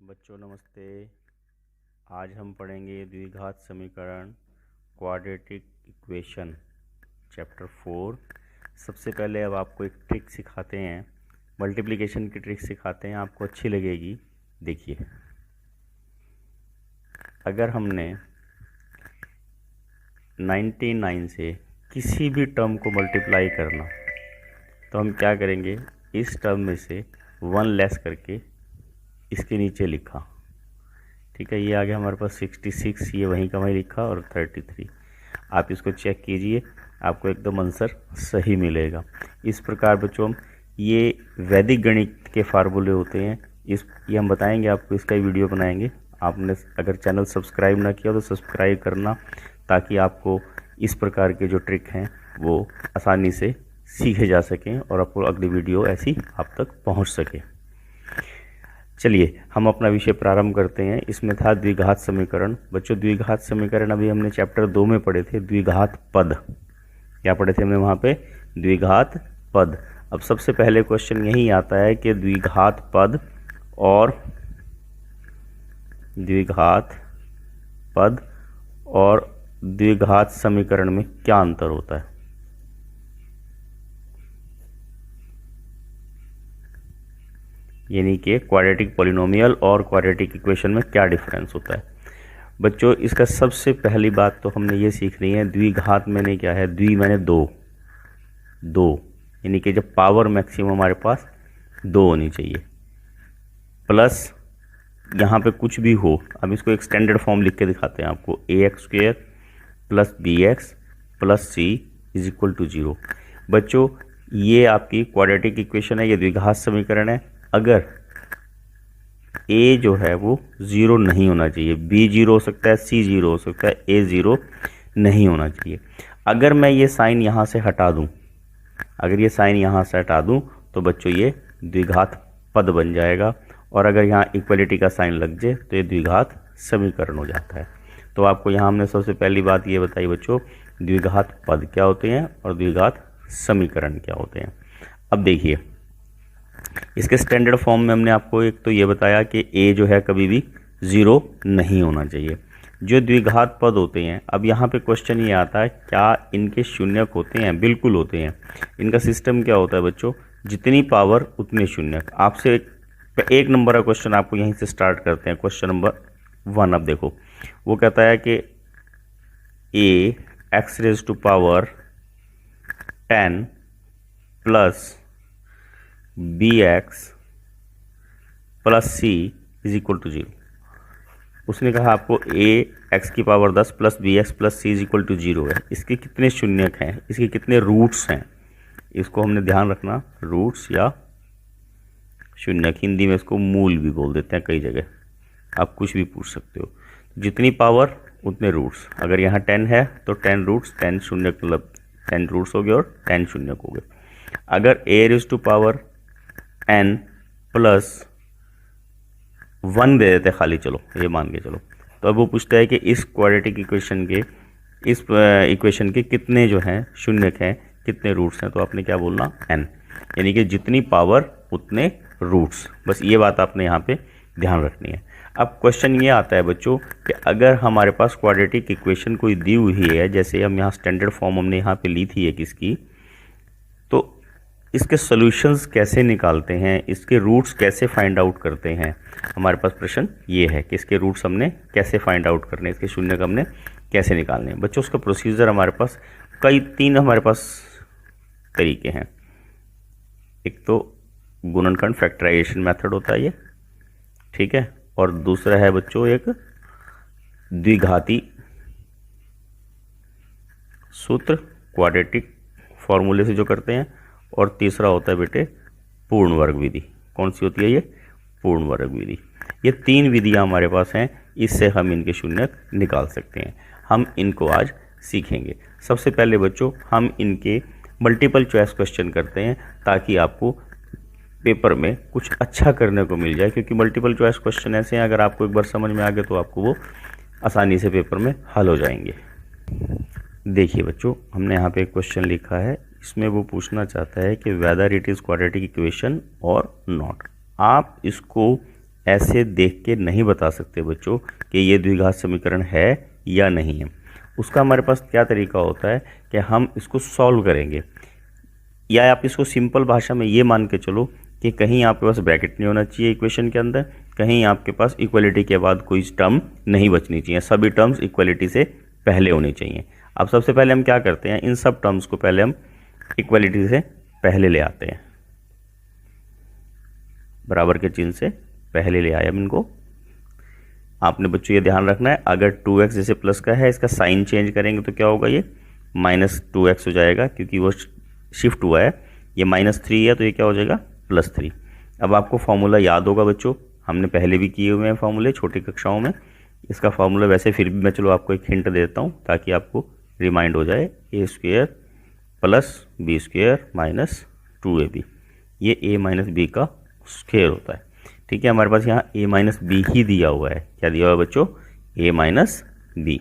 बच्चों नमस्ते। आज हम पढ़ेंगे द्विघात समीकरण क्वाड्रेटिक इक्वेशन चैप्टर 4। सबसे पहले अब आपको एक ट्रिक सिखाते हैं, मल्टीप्लिकेशन की ट्रिक सिखाते हैं, आपको अच्छी लगेगी। देखिए, अगर हमने 99 से किसी भी टर्म को मल्टीप्लाई करना तो हम क्या करेंगे, इस टर्म में से 1 लेस करके इसके नीचे लिखा। ठीक है, ये आ गया हमारे पास 66, ये वहीं का वहीं लिखा, और 33। आप इसको चेक कीजिए, आपको एकदम आंसर सही मिलेगा। इस प्रकार बच्चों ये वैदिक गणित के फार्मूले होते हैं। ये हम बताएंगे आपको, इसका ही वीडियो बनाएंगे। आपने अगर चैनल सब्सक्राइब ना किया तो सब्सक्राइब करना, ताकि आपको इस प्रकार के जो ट्रिक हैं वो आसानी से सीखे जा सकें और आपको अगली वीडियो ऐसी आप तक पहुंच सके। चलिए हम अपना विषय प्रारंभ करते हैं। इसमें था द्विघात समीकरण। बच्चों द्विघात समीकरण अभी हमने चैप्टर 2 में पढ़े थे। द्विघात पद क्या पढ़े थे हमने वहाँ पे? द्विघात पद। अब सबसे पहले क्वेश्चन यही आता है कि द्विघात पद और द्विघात समीकरण में क्या अंतर होता है। यानी कि क्वाड्रेटिक पॉलिनोमियल और क्वाड्रेटिक इक्वेशन में क्या डिफरेंस होता है। बच्चों इसका सबसे पहली बात तो हमने ये सीखनी है, द्विघात मैंने क्या है, द्वि मैंने दो, यानी कि जब पावर मैक्सिमम हमारे पास 2 होनी चाहिए, प्लस यहाँ पे कुछ भी हो। अब इसको एक स्टैंडर्ड फॉर्म लिख के दिखाते हैं आपको, ax² plus bx plus c is equal to 0। बच्चों ये आपकी क्वाड्रेटिक इक्वेशन है, ये द्विघात समीकरण है। अगर a जो है वो 0 नहीं होना चाहिए, b 0 हो सकता है, c 0 हो सकता है, a 0 नहीं होना चाहिए। अगर मैं ये साइन यहाँ से हटा दूँ, तो बच्चों ये द्विघात पद बन जाएगा, और अगर यहाँ इक्वलिटी का साइन लग जाए तो ये द्विघात समीकरण हो जाता है। तो आपको यहाँ हमने सबसे पहली बात ये बताई बच्चों, द्विघात पद क्या होते हैं और द्विघात समीकरण क्या होते हैं। अब देखिए, इसके स्टैंडर्ड फॉर्म में हमने आपको एक तो ये बताया कि a जो है कभी भी 0 नहीं होना चाहिए। जो द्विघात पद होते हैं, अब यहाँ पे क्वेश्चन ये आता है, क्या इनके शून्यक होते हैं? बिल्कुल होते हैं। इनका सिस्टम क्या होता है बच्चों, जितनी पावर उतने शून्यक। आपसे एक नंबर का क्वेश्चन आपको यहीं से स्टार्ट करते हैं, क्वेश्चन नंबर 1। अब देखो वो कहता है कि ax⁻⁻10 plus bx plus c is equal to 0। उसने कहा आपको ax⁻10 plus bx plus c is equal to 0 है। इसके कितने शून्यक हैं, इसके कितने रूट्स हैं, इसको हमने ध्यान रखना। रूट्स या शून्यक, हिंदी में इसको मूल भी बोल देते हैं कई जगह, आप कुछ भी पूछ सकते हो। जितनी पावर उतने रूट्स। अगर यहाँ 10 है तो 10 रूट्स, 10 शून्यक, मतलब 10 रूट्स हो गए और 10 शून्यक हो गए। अगर a⁻n प्लस 1 दे देते खाली, चलो ये मान के चलो, तो अब वो पूछता है कि इस क्वाड्रेटिक इक्वेशन के कितने जो हैं शून्यक हैं, कितने रूट्स हैं। तो आपने क्या बोलना, n, यानी कि जितनी पावर उतने रूट्स। बस ये बात आपने यहाँ पे ध्यान रखनी है। अब क्वेश्चन ये आता है बच्चों कि अगर हमारे पास क्वाड्रेटिक इक्वेशन कोई दी हुई है, जैसे हम यहाँ स्टैंडर्ड फॉर्म हमने यहाँ पे ली थी एक इसकी, तो इसके सॉल्यूशंस कैसे निकालते हैं, इसके रूट्स कैसे फाइंड आउट करते हैं। हमारे पास प्रश्न ये है कि इसके रूट्स हमने कैसे फाइंड आउट करने, इसके शून्यक हमने कैसे निकालने हैं। बच्चों उसका प्रोसीजर हमारे पास तीन हमारे पास तरीके हैं। एक तो गुणनखंड फैक्टराइजेशन मेथड होता है ये, ठीक है, और दूसरा है बच्चों एक द्विघाती सूत्र क्वाड्रेटिक फॉर्मूले से जो करते हैं, और तीसरा होता है बेटे पूर्ण वर्ग विधि। कौन सी होती है ये? पूर्ण वर्ग विधि। ये 3 विधियां हमारे पास हैं, इससे हम इनके शून्यक निकाल सकते हैं। हम इनको आज सीखेंगे। सबसे पहले बच्चों हम इनके मल्टीपल चॉइस क्वेश्चन करते हैं, ताकि आपको पेपर में कुछ अच्छा करने को मिल जाए, क्योंकि मल्टीपल चॉइस क्वेश्चन ऐसे हैं, अगर आपको एक बार समझ में आ गए तो आपको वो आसानी से पेपर में हल हो जाएंगे। देखिए बच्चों, हमने यहाँ पे एक क्वेश्चन लिखा है, इसमें वो पूछना चाहता है कि weather it is quadratic equation और नॉट। आप इसको ऐसे देख के नहीं बता सकते बच्चों कि ये द्विघात समीकरण है या नहीं है। उसका हमारे पास क्या तरीका होता है कि हम इसको सॉल्व करेंगे, या आप इसको सिंपल भाषा में ये मान के चलो कि कहीं आपके पास ब्रैकेट नहीं होना चाहिए इक्वेशन के अंदर, कहीं आपके पास इक्वलिटी के बाद कोई टर्म नहीं बचनी चाहिए, सभी टर्म्स इक्वलिटी से पहले होनी चाहिए। अब सबसे पहले हम क्या करते हैं, इन सब टर्म्स को पहले हम इक्वलिटी से पहले ले आते हैं, बराबर के चिन्ह से पहले ले आए हम इनको। आपने बच्चों ये ध्यान रखना है, अगर 2x जैसे प्लस का है, इसका साइन चेंज करेंगे तो क्या होगा, ये -2x हो जाएगा, क्योंकि वो शिफ्ट हुआ है। ये -3 है तो ये क्या हो जाएगा, +3। अब आपको फॉर्मूला याद होगा बच्चों, हमने पहले भी किए हुए हैं फॉर्मूले छोटी कक्षाओं में। इसका फॉर्मूला वैसे फिर भी मैं चलो आपको एक हिंट देता हूँ ताकि आपको रिमाइंड हो जाए। a² + b² - 2ab, ये a - b का स्क्वायर होता है। ठीक है, हमारे पास यहाँ a - b ही दिया हुआ है। क्या दिया हुआ है बच्चों, a - b।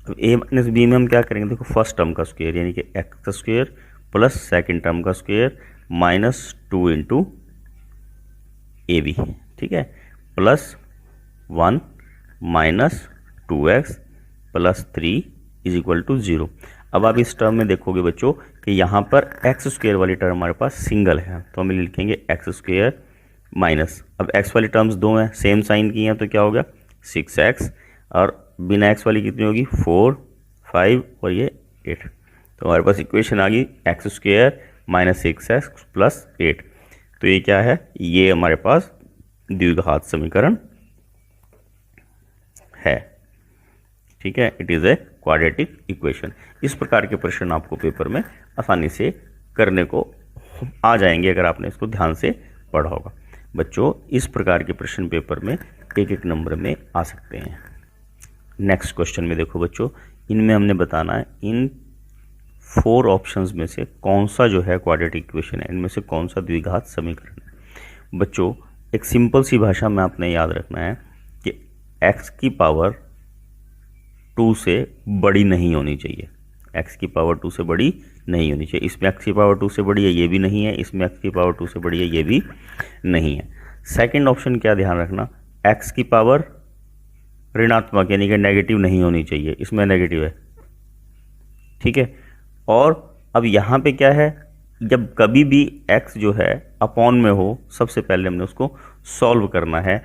अब a - b में हम क्या करेंगे, देखो फर्स्ट टर्म का स्क्वायर यानी कि x² प्लस सेकेंड टर्म का स्क्वायर -2 इंटू ab, ठीक है, +1 - 2x + 3 = 0। अब आप इस टर्म में देखोगे बच्चों कि यहाँ पर x² वाली टर्म हमारे पास सिंगल है, तो हम लिखेंगे x² माइनस, अब x वाली टर्म्स दो हैं, सेम साइन की हैं, तो क्या होगा 6x, और बिना x वाली कितनी होगी 4, 5 और ये 8। तो हमारे पास इक्वेशन आ गई x² - 6x + 8। तो ये क्या है, ये हमारे पास द्विघात समीकरण है। ठीक है, it is a quadratic equation. इस प्रकार के प्रश्न आपको पेपर में आसानी से करने को आ जाएंगे अगर आपने इसको ध्यान से पढ़ा होगा। बच्चों, इस प्रकार के प्रश्न पेपर में एक नंबर में आ सकते हैं। नेक्स्ट क्वेश्चन में देखो बच्चों, इनमें हमने बताना है इन 4 ऑप्शंस में से कौन सा जो है क्वाड्रेटिक इक्वेशन है, इनमें से कौन सा द्विघात समीकरण है। बच्चों, एक सिंपल सी भाषा में आपने याद रखना है कि x की पावर 2 से बड़ी नहीं होनी चाहिए, x की पावर 2 से बड़ी नहीं होनी चाहिए। इसमें x की पावर 2 से बड़ी है, ये भी नहीं है, इसमें x की पावर 2 से बड़ी है, ये भी नहीं है। सेकंड ऑप्शन क्या ध्यान रखना, x की पावर ऋणात्मक यानी कि नेगेटिव नहीं होनी चाहिए, इसमें नेगेटिव है। ठीक है, और अब यहाँ पे क्या है, जब कभी भी x जो है अपॉन में हो, सबसे पहले हमने उसको सॉल्व करना है,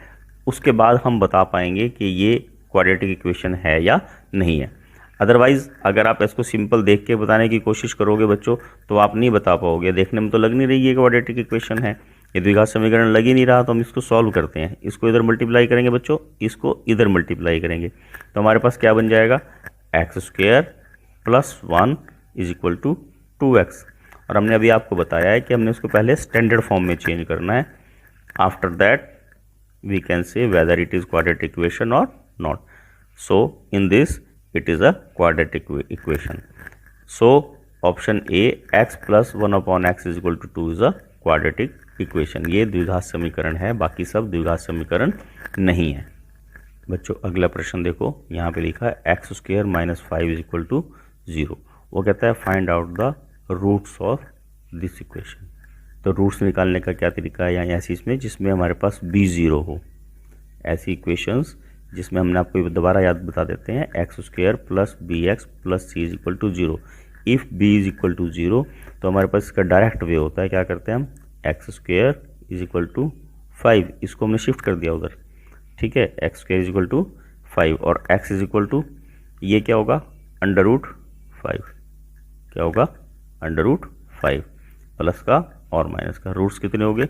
उसके बाद हम बता पाएंगे कि ये क्वाड्रेटिक इक्वेशन है या नहीं है। अदरवाइज़ अगर आप इसको सिंपल देख के बताने की कोशिश करोगे बच्चों तो आप नहीं बता पाओगे, देखने में तो लग नहीं रही है क्वाड्रेटिक इक्वेशन है, ये द्विघात समीकरण लग ही नहीं रहा, तो हम इसको सॉल्व करते हैं। इसको इधर मल्टीप्लाई करेंगे बच्चों, इसको इधर मल्टीप्लाई करेंगे, तो हमारे पास क्या बन जाएगा, x² + 1 = 2x। और हमने अभी आपको बताया है कि हमने उसको पहले स्टैंडर्ड फॉर्म में चेंज करना है। After that we can say whether it is quadratic equation और not. So in this it is a quadratic equation. So option A, x + 1/x = 2 is a quadratic equation। ये द्विघात समीकरण है, बाकी सब द्विघात समीकरण नहीं है। बच्चों, अगला प्रश्न देखो, यहाँ पे लिखा है x² - 5 = 0। वो कहता है find out the roots of this equation. तो रूट्स निकालने का क्या तरीका है, या ऐसी इसमें जिसमें हमारे पास b0 हो, ऐसी इक्वेशंस जिसमें हमने आपको दोबारा याद बता देते हैं, x² + bx + c = 0। If b = 0 तो हमारे पास इसका डायरेक्ट वे होता है, क्या करते हैं हम, x² = 5, इसको हमने शिफ्ट कर दिया उधर। ठीक है, x² = 5 और x ये क्या होगा, √5, क्या होगा, √5 प्लस का और माइनस का। रूट्स कितने हो गए,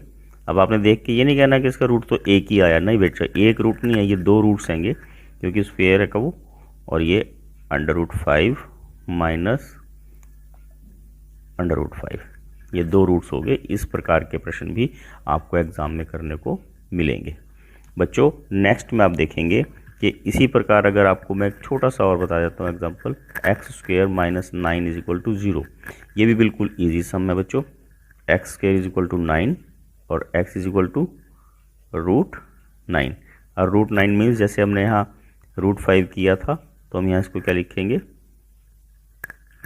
अब आपने देख के ये नहीं कहना कि इसका रूट तो एक ही आया, नहीं बेटा, एक रूट नहीं है, ये 2 रूट्स हैंगे, क्योंकि स्फीयर है का वो, और ये √5 माइनस √5, ये 2 रूट्स हो गए। इस प्रकार के प्रश्न भी आपको एग्जाम में करने को मिलेंगे। बच्चों, नेक्स्ट में आप देखेंगे कि इसी प्रकार अगर आपको मैं एक छोटा सा और बता देता हूँ एग्जाम्पल, x² - 9 = 0। ये भी बिल्कुल ईजी सम है बच्चों, x² = 9 और x = √9, और √9 मीन्स जैसे हमने यहाँ √5 किया था, तो हम यहाँ इसको क्या लिखेंगे,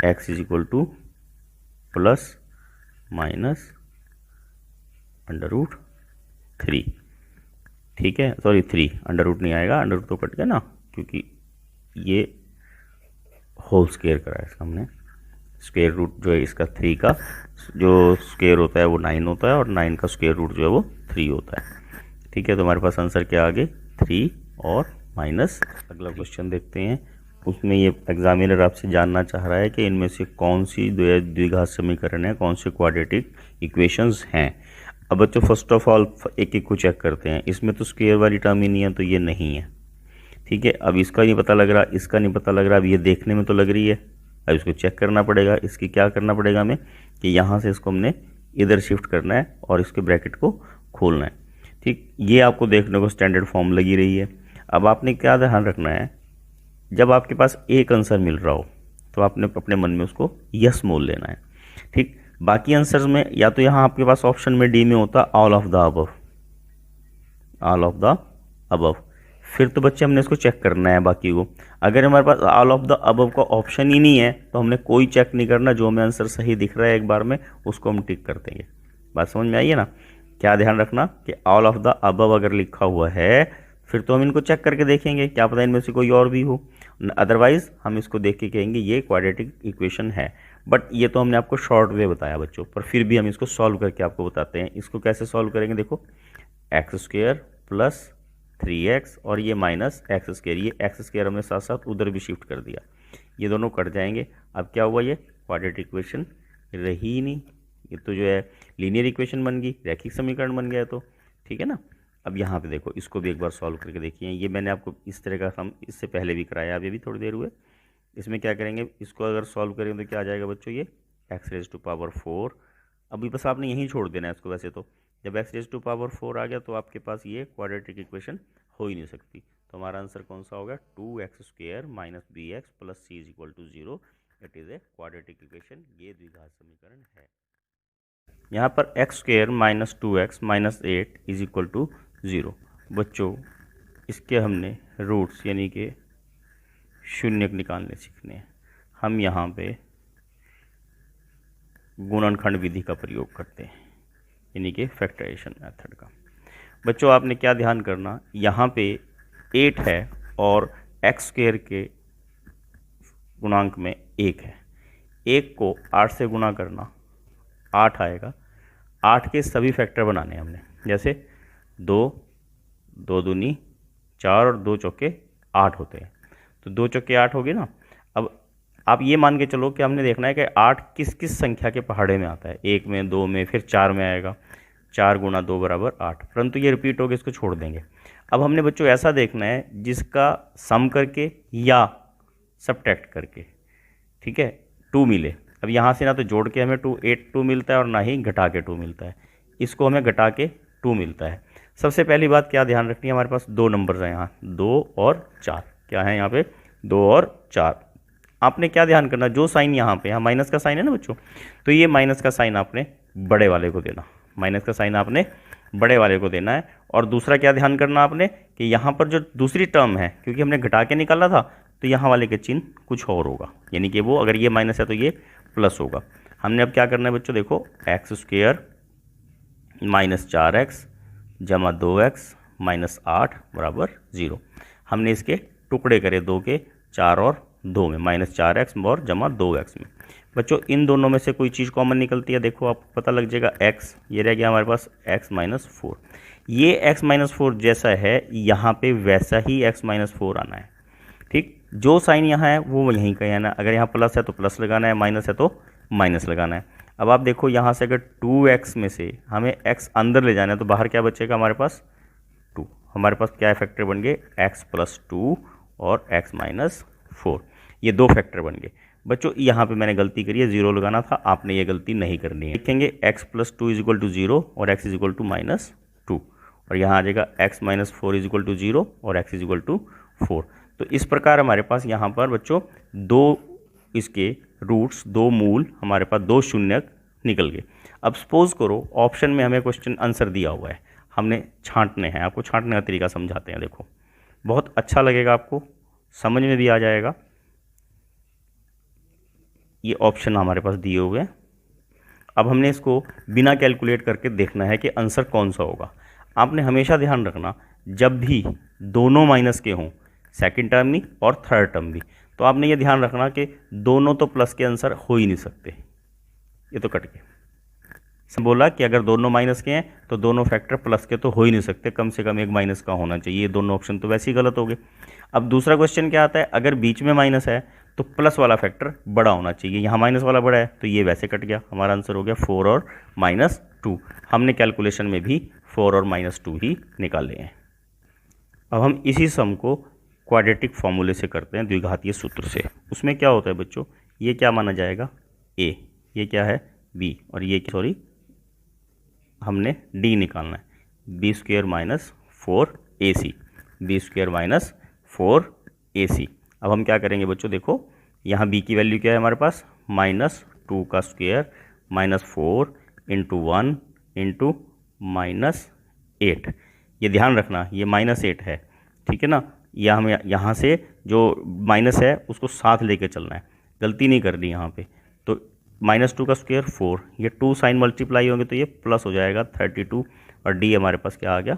x = प्लस माइनस √3। ठीक है, सॉरी 3, अंडर रूट नहीं आएगा, अंडर रूट तो कट गया ना, क्योंकि ये होल स्क्वायर करा है इसका हमने। स्क्वायर रूट जो है इसका 3 का जो स्क्वायर होता है वो 9 होता है, और 9 का स्क्वायर रूट जो है वो 3 होता है। ठीक है, तो हमारे पास आंसर क्या आ गए 3 और माइनस। अगला क्वेश्चन देखते हैं, उसमें ये एग्जामिनर आपसे जानना चाह रहा है कि इनमें से कौन सी द्विघात समीकरण है, कौन से क्वाड्रेटिक इक्वेशंस हैं। अब बच्चों फर्स्ट ऑफ ऑल एक एक को चेक करते हैं। इसमें तो स्क्वायर वाली टर्म ही नहीं है, तो ये नहीं है। ठीक है, अब इसका नहीं पता लग रहा, इसका नहीं पता लग रहा, अब ये देखने में तो लग रही है, अब इसको चेक करना पड़ेगा। इसकी क्या करना पड़ेगा हमें कि यहाँ से इसको हमने इधर शिफ्ट करना है और इसके ब्रैकेट को खोलना है। ठीक, ये आपको देखने को स्टैंडर्ड फॉर्म लगी रही है। अब आपने क्या ध्यान रखना है, जब आपके पास एक आंसर मिल रहा हो तो आपने अपने मन में उसको यस मोल लेना है। ठीक, बाकी आंसर्स में या तो यहाँ आपके पास ऑप्शन में डी में होता all of the above, all of the above, फिर तो बच्चे हमने इसको चेक करना है बाकी को। अगर हमारे पास ऑल ऑफ द अबव का ऑप्शन ही नहीं है तो हमने कोई चेक नहीं करना, जो हमें आंसर सही दिख रहा है एक बार में उसको हम टिक कर देंगे। बात समझ में आई है ना। क्या ध्यान रखना कि ऑल ऑफ द अबव अगर लिखा हुआ है फिर तो हम इनको चेक करके देखेंगे, क्या पता इनमें से कोई और भी हो, अदरवाइज हम इसको देख के कहेंगे ये क्वाड्रेटिक इक्वेशन है। बट ये तो हमने आपको शॉर्ट वे बताया बच्चों, पर फिर भी हम इसको सॉल्व करके आपको बताते हैं। इसको कैसे सॉल्व करेंगे, देखो एक्स स्क्वायर प्लस 3x और ये माइनस एक्स स्क्वायर, ये एक्स स्क्वायर हमने साथ साथ उधर भी शिफ्ट कर दिया, ये दोनों कट जाएंगे। अब क्या हुआ, ये क्वाड्रेटिक इक्वेशन रही ही नहीं, ये तो जो है लीनियर इक्वेशन बन गई, रैखिक समीकरण बन गया। तो ठीक है ना। अब यहाँ पे देखो, इसको भी एक बार सॉल्व करके देखिए। ये मैंने आपको इस तरह का हम इससे पहले भी कराया, अभी भी थोड़ी देर हुए। इसमें क्या करेंगे, इसको अगर सॉल्व करेंगे तो क्या आ जाएगा बच्चों, ये x⁴। अभी बस आपने यहीं छोड़ देना है इसको। वैसे तो जब x⁴ आ गया तो आपके पास ये क्वाड्रेटिक इक्वेशन हो ही नहीं सकती। तो हमारा आंसर कौन सा होगा, 2x² - bx + c = 0। It is a quadratic equation, ये द्विघात समीकरण है। यहाँ पर x² - 2x - 8 = 0। बच्चों इसके हमने रूट्स यानी कि शून्यक निकालने सीखने हैं। हम यहाँ पे गुणनखंड विधि का प्रयोग करते हैं, यानी कि फैक्टराइजेशन मेथड का। बच्चों आपने क्या ध्यान करना, यहाँ पे 8 है और x² के गुणांक में 1 है। 1 को 8 से गुणा करना 8 आएगा। 8 के सभी फैक्टर बनाने हैं हमने, जैसे 2, 2 दूनी 4 और 2 चौके 8 होते हैं। तो 2 चौके 8 हो गए ना। अब आप ये मान के चलो कि हमने देखना है कि 8 किस किस संख्या के पहाड़े में आता है, 1 में, 2 में, फिर 4 में आएगा। 4 × 2 = 8, परंतु ये रिपीट हो गया, इसको छोड़ देंगे। अब हमने बच्चों ऐसा देखना है जिसका सम करके या सब्ट्रैक्ट करके, ठीक है, 2 मिले। अब यहाँ से ना तो जोड़ के हमें 2 मिलता है और ना ही घटा के 2 मिलता है, इसको हमें घटा के 2 मिलता है। सबसे पहली बात क्या ध्यान रखनी है, हमारे पास 2 नंबर्स हैं यहाँ, 2 और 4। क्या है यहाँ पे, 2 और 4। आपने क्या ध्यान करना, जो साइन यहाँ पे, यहाँ माइनस का साइन है ना बच्चों, तो ये माइनस का साइन आपने बड़े वाले को देना, माइनस का साइन आपने बड़े वाले को देना है। और दूसरा क्या ध्यान करना आपने कि यहाँ पर जो दूसरी टर्म है, क्योंकि हमने घटा के निकाला था, तो यहाँ वाले के चिन्ह कुछ और होगा, यानी कि वो अगर ये माइनस है तो ये प्लस होगा। हमने अब क्या करना है बच्चों, देखो x² - 4x = 2x - 8 = 0। हमने इसके टुकड़े करे 2 के, 4 और 2 में, -4x और जमा 2x में। बच्चों इन दोनों में से कोई चीज़ कॉमन निकलती है, देखो आपको पता लग जाएगा, x, ये रह गया हमारे पास x - 4। ये x - 4 जैसा है यहाँ पे वैसा ही x - 4 आना है। ठीक, जो साइन यहाँ है वो यहीं का आना है। अगर यहाँ प्लस है तो प्लस लगाना है, माइनस है तो माइनस लगाना है। अब आप देखो यहाँ से अगर 2x में से हमें x अंदर ले जाना है तो बाहर क्या बचेगा हमारे पास, 2। हमारे पास क्या फैक्टर बन गए, x + 2 और x - 4, ये 2 फैक्टर बन गए। बच्चों यहाँ पे मैंने गलती करी है, 0 लगाना था, आपने ये गलती नहीं करनी है। लिखेंगे x + 2 = 0 और x = -2, और यहाँ आ जाएगा x - 4 = 0 और x = 4। तो इस प्रकार हमारे पास यहाँ पर बच्चों 2 इसके रूट्स, 2 मूल, हमारे पास 2 शून्यक निकल गए। अब सपोज करो ऑप्शन में हमें क्वेश्चन आंसर दिया हुआ है, हमने छांटने हैं। आपको छांटने का तरीका समझाते हैं, देखो बहुत अच्छा लगेगा, आपको समझ में भी आ जाएगा। ये ऑप्शन हमारे पास दिए हुए हैं। अब हमने इसको बिना कैलकुलेट करके देखना है कि आंसर कौन सा होगा। आपने हमेशा ध्यान रखना, जब भी दोनों माइनस के हों, सेकंड टर्म भी और थर्ड टर्म भी, तो आपने ये ध्यान रखना कि दोनों तो प्लस के आंसर हो ही नहीं सकते, ये तो कट गए। बोला कि अगर दोनों माइनस के हैं तो दोनों फैक्टर प्लस के तो हो ही नहीं सकते, कम से कम एक माइनस का होना चाहिए, ये दोनों ऑप्शन तो वैसे ही गलत हो गए। अब दूसरा क्वेश्चन क्या आता है, अगर बीच में माइनस है तो प्लस वाला फैक्टर बड़ा होना चाहिए, यहाँ माइनस वाला बड़ा है तो ये वैसे कट गया, हमारा आंसर हो गया 4 और -2। हमने कैलकुलेशन में भी 4 और -2 ही निकाले हैं। अब हम इसी सम को क्वाड्रेटिक फॉर्मूले से करते हैं, द्विघातीय सूत्र से। उसमें क्या होता है बच्चों, ये क्या माना जाएगा, a, ये क्या है b, और ये सॉरी हमने d निकालना है, b² - 4ac, b² - 4ac। अब हम क्या करेंगे बच्चों, देखो यहाँ b की वैल्यू क्या है हमारे पास, -2 का स्क्वायर -4 × 1 × -8। ये ध्यान रखना ये -8 है, ठीक है ना, या हमें यहाँ से जो माइनस है उसको साथ लेके चलना है, गलती नहीं करनी यहाँ पे। तो -2 का स्क्वायर 4, ये 2 साइन मल्टीप्लाई होंगे तो ये प्लस हो जाएगा 32, और d हमारे पास क्या आ गया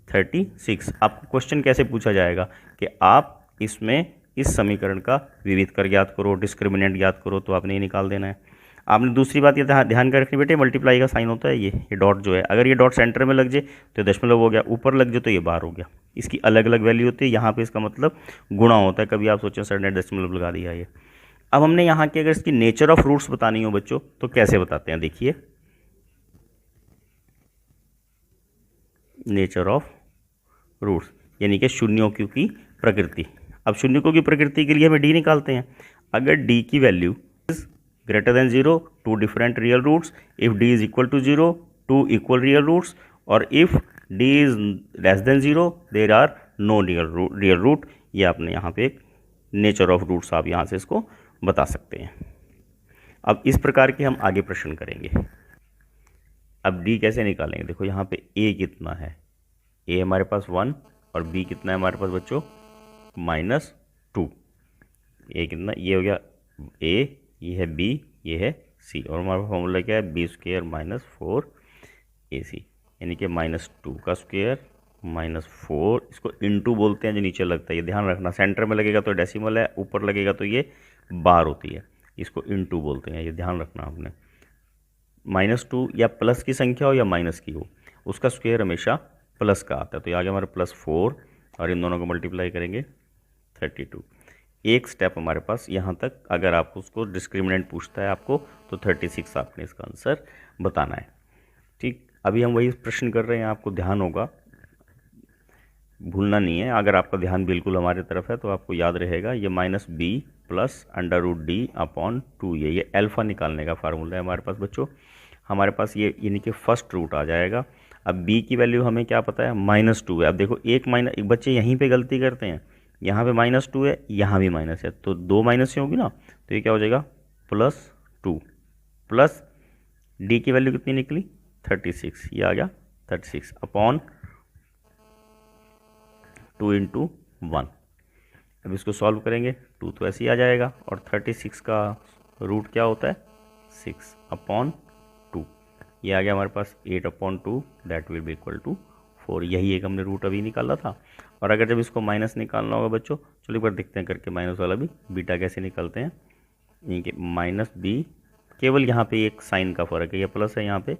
36। आपको क्वेश्चन कैसे पूछा जाएगा कि आप इसमें इस समीकरण का विविध कर ज्ञात करो, डिस्क्रिमिनेंट ज्ञात करो, तो आपने ये निकाल देना है। आपने दूसरी बात ये ध्यान कर रखनी बेटे, मल्टीप्लाई का साइन होता है ये डॉट जो है, अगर ये डॉट सेंटर में लग जाए तो दशमलव हो गया, ऊपर लग जाए तो ये बार हो गया, इसकी अलग अलग वैल्यू होती है। यहाँ पे इसका मतलब गुणा होता है, कभी आप सोचें सर ने दशमलव लगा दिया ये। अब हमने यहाँ की अगर इसकी नेचर ऑफ रूट्स बतानी हो बच्चों तो कैसे बताते हैं, देखिए नेचर ऑफ रूट्स यानी कि शून्यों की प्रकृति। अब शून्यों की प्रकृति के लिए हमें डी निकालते हैं। अगर डी की value is greater than 0, 2 different real roots, if D is equal to 0, 2 equal real roots, और if D is less than 0 there are no real root. ये आपने यहाँ पे एक नेचर ऑफ रूट्स आप यहाँ से इसको बता सकते हैं। अब इस प्रकार के हम आगे प्रश्न करेंगे। अब डी कैसे निकालेंगे, देखो यहाँ पे a कितना है, a हमारे पास 1 और b कितना है हमारे पास बच्चों -2। a कितना, ये हो गया a, ये है b, ये है c, और हमारा फॉर्मूला क्या है b² - 4ac, यानी कि -2 का स्क्वायर -4, इसको इंटू बोलते हैं जो नीचे लगता है, ये ध्यान रखना, सेंटर में लगेगा तो डेसिमल है, ऊपर लगेगा तो ये बार होती है, इसको इंटू बोलते हैं, ये ध्यान रखना आपने। -2 या प्लस की संख्या हो या माइनस की हो, उसका स्क्वायर हमेशा प्लस का आता है, तो ये आगे हमारे +4 और इन दोनों को मल्टीप्लाई करेंगे 32। एक स्टेप हमारे पास यहाँ तक, अगर आप उसको डिस्क्रिमिनेंट पूछता है आपको तो 36 आपने इसका आंसर बताना है। ठीक, अभी हम वही प्रश्न कर रहे हैं, आपको ध्यान होगा, भूलना नहीं है। अगर आपका ध्यान बिल्कुल हमारी तरफ है तो आपको याद रहेगा ये -b + √d/2, ये अल्फ़ा निकालने का फार्मूला है हमारे पास बच्चों। हमारे पास ये यानी कि फर्स्ट रूट आ जाएगा। अब b की वैल्यू हमें क्या पता है -2 है। अब देखो एक बच्चे यहीं पे गलती करते हैं, यहाँ पे -2 है, यहाँ भी माइनस है, तो 2 माइनस ही होगी ना, तो ये क्या हो जाएगा +2 प्लस d की वैल्यू कितनी निकली 36, ये आ गया 36 अपॉन 2 × 1। अब इसको सॉल्व करेंगे, 2 तो ऐसे ही आ जाएगा, और 36 का रूट क्या होता है 6/2, ये आ गया हमारे पास 8/2, that will be equal to 4। यही एक हमने रूट अभी निकाला था। और अगर जब इसको माइनस निकालना होगा बच्चों, चलो एक बार देखते हैं करके माइनस वाला भी, बीटा कैसे निकालते हैं, यानी कि -b, केवल यहाँ पे एक साइन का फ़र्क है, ये प्लस है, यहाँ पे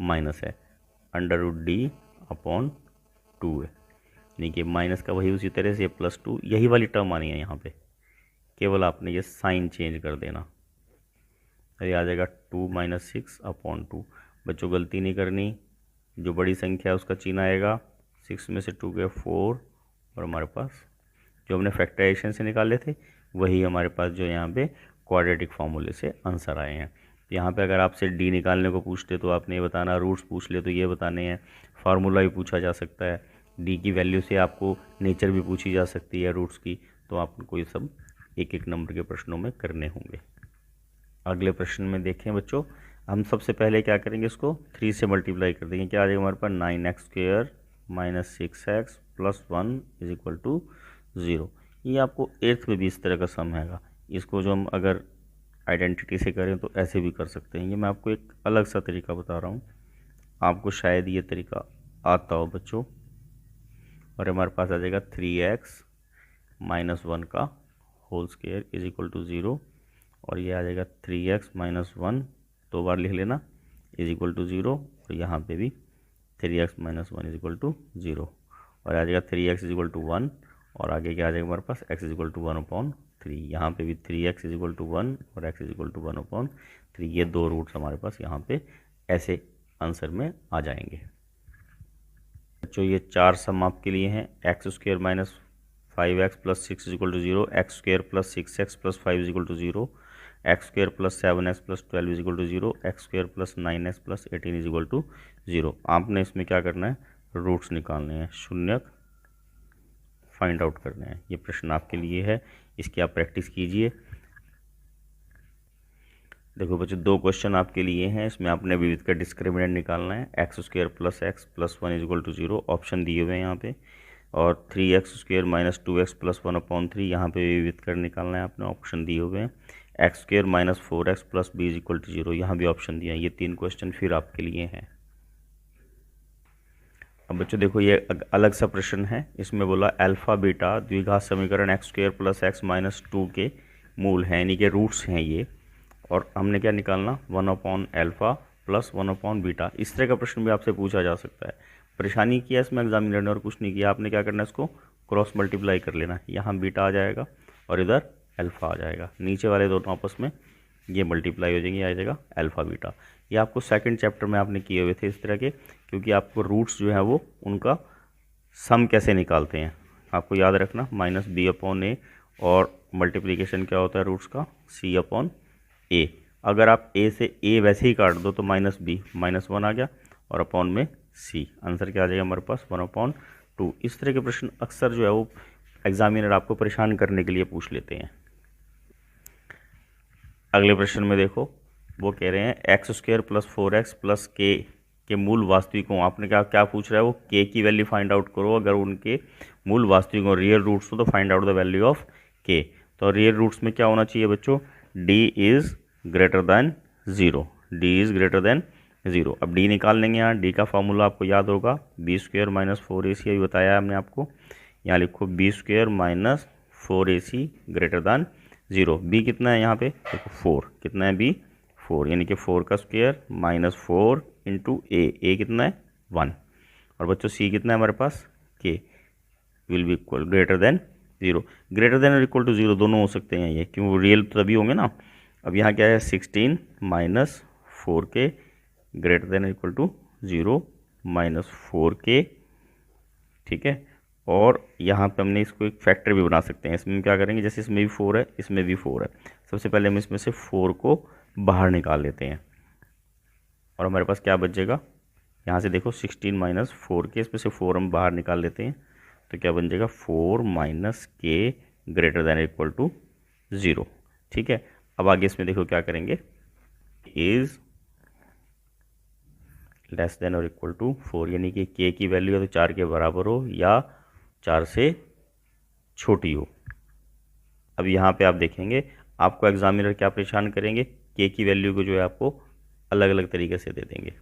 माइनस है, √d/2 है, यानी कि माइनस का वही उसी तरह से +2, यही वाली टर्म आनी है यहाँ पे, केवल आपने ये साइन चेंज कर देना, ये आ जाएगा 2 - 6/2। बच्चों गलती नहीं करनी, जो बड़ी संख्या है उसका चिन्ह आएगा, 6 में से 2 गए 4, और हमारे पास जो हमने फैक्टराइजेशन से निकाले थे वही हमारे पास जो यहाँ पे क्वाड्रेटिक फार्मूले से आंसर आए हैं। तो यहाँ पे अगर आपसे डी निकालने को पूछते तो आपने ये बताना, रूट्स पूछ ले तो ये बताने हैं, फार्मूला भी पूछा जा सकता है, डी की वैल्यू से आपको नेचर भी पूछी जा सकती है रूट्स की, तो आपको ये सब एक एक नंबर के प्रश्नों में करने होंगे। अगले प्रश्न में देखें बच्चों, हम सबसे पहले क्या करेंगे, इसको 3 से मल्टीप्लाई कर देंगे, क्या आ जाएगा हमारे पास 9x² - 6x + 1 = 0। ये आपको 8th में भी इस तरह का सम हैगा, इसको जो हम अगर आइडेंटिटी से करें तो ऐसे भी कर सकते हैं। ये मैं आपको एक अलग सा तरीका बता रहा हूँ, आपको शायद ये तरीका आता हो बच्चों, और हमारे पास आ जाएगा 3x माइनस 1 का whole square is equal to 0, और ये आ जाएगा 3x माइनस 1, 2 बार लिख लेना, इज इक्वल टू 0, और यहाँ पे भी 3x minus 1 is equal to 0, और आ जाएगा 3x इज इक्वल टू 1, और आगे क्या आ जाएगा हमारे पास x इज इक्वल टू 1/3, यहाँ पे भी 3x इज इक्वल टू 1 और x इज इक्वल टू 1/3, ये दो रूट्स हमारे पास यहाँ पे ऐसे आंसर में आ जाएंगे। बच्चों ये 4 सम आपके लिए हैं, x² minus 5x plus 6 is equal to 0, x² plus 6x plus 5 is equal to 0, x² plus 7x plus 12 is equal to 0, x² plus 9x plus 18 is equal to 0। आपने इसमें क्या करना है, रूट्स निकालने हैं, शून्यक फाइंड आउट करने हैं। ये प्रश्न आपके लिए है, इसकी आप प्रैक्टिस कीजिए। देखो बच्चों 2 क्वेश्चन आपके लिए हैं, इसमें आपने विविध का डिस्क्रिमिनेंट निकालना है, x² plus x plus 1 is equal to 0, option दिए हुए हैं यहाँ पे, और 3x² माइनस 2x प्लस 1/3, यहाँ पे विविध कर निकालना है आपने, ऑप्शन दिए हुए हैं, x² minus 4x plus b is equal to 0, यहाँ भी ऑप्शन दिया है। ये 3 क्वेश्चन फिर आपके लिए हैं। अब बच्चों देखो ये अलग सा प्रश्न है, इसमें बोला अल्फा बीटा द्विघात समीकरण x² प्लस x माइनस 2 के मूल हैं, यानी कि रूट्स हैं ये, और हमने क्या निकालना 1/अल्फा प्लस 1/बीटा। इस तरह का प्रश्न भी आपसे पूछा जा सकता है। परेशानी किया इसमें एग्जामिनर ने और कुछ नहीं किया, आपने क्या करना है, इसको क्रॉस मल्टीप्लाई कर लेना, यहाँ बीटा आ जाएगा और इधर अल्फा आ जाएगा, नीचे वाले दोनों आपस में ये मल्टीप्लाई हो जाएंगे, आ जाएगा अल्फा बीटा। ये आपको सेकंड चैप्टर में आपने किए हुए थे इस तरह के, क्योंकि आपको रूट्स जो है वो उनका सम कैसे निकालते हैं आपको याद रखना, माइनस b/a, और मल्टीप्लिकेशन क्या होता है रूट्स का, c/a। अगर आप a से a वैसे ही काट दो तो माइनस b, माइनस 1 आ गया, और अपॉन में c, आंसर क्या आ जाएगा हमारे पास 1/2। इस तरह के प्रश्न अक्सर जो है वो एग्जामिनर आपको परेशान करने के लिए पूछ लेते हैं। अगले प्रश्न में देखो वो कह रहे हैं x² plus 4x plus k के मूल वास्तविकों, आपने क्या पूछ रहा है, वो k की वैल्यू फाइंड आउट करो, अगर उनके मूल वास्तविकों रियल रूट्स हो तो find out the value of k। तो रियल रूट्स में क्या होना चाहिए बच्चों, d is greater than 0, d is greater than 0। अब d निकाल लेंगे, यहाँ d का फॉर्मूला आपको याद होगा, b² माइनस 4ac, अभी बताया हमने आपको, यहाँ लिखो b² minus 4ac greater than 0। b कितना है यहाँ पे देखो 4, कितना है b 4, यानी कि 4 का स्क्वायर माइनस 4 इंटू a कितना है 1, और बच्चों c कितना है हमारे पास k will be equal greater than 0। Greater than और इक्वल टू 0 दोनों हो सकते हैं ये, क्यों रियल तभी होंगे ना। अब यहाँ क्या है 16 minus 4k greater than equal to 0 minus 4k, ठीक है। और यहाँ पे हमने इसको एक फैक्टर भी बना सकते हैं, इसमें क्या करेंगे, जैसे इसमें भी 4 है इसमें भी 4 है, सबसे पहले हम इसमें से 4 को बाहर निकाल लेते हैं, और हमारे पास क्या बचेगा, यहाँ से देखो 16 माइनस 4k, इसमें से 4 हम बाहर निकाल लेते हैं, तो क्या बन जाएगा 4 minus k greater than equal to 0, ठीक है। अब आगे इसमें देखो क्या करेंगे, इज़ लेस देन और इक्वल टू 4, यानी कि k की वैल्यू या तो 4 के बराबर हो या 4 से छोटी हो। अब यहाँ पे आप देखेंगे आपको एग्जामिनर क्या परेशान करेंगे, k की वैल्यू को जो है आपको अलग अलग तरीके से दे देंगे,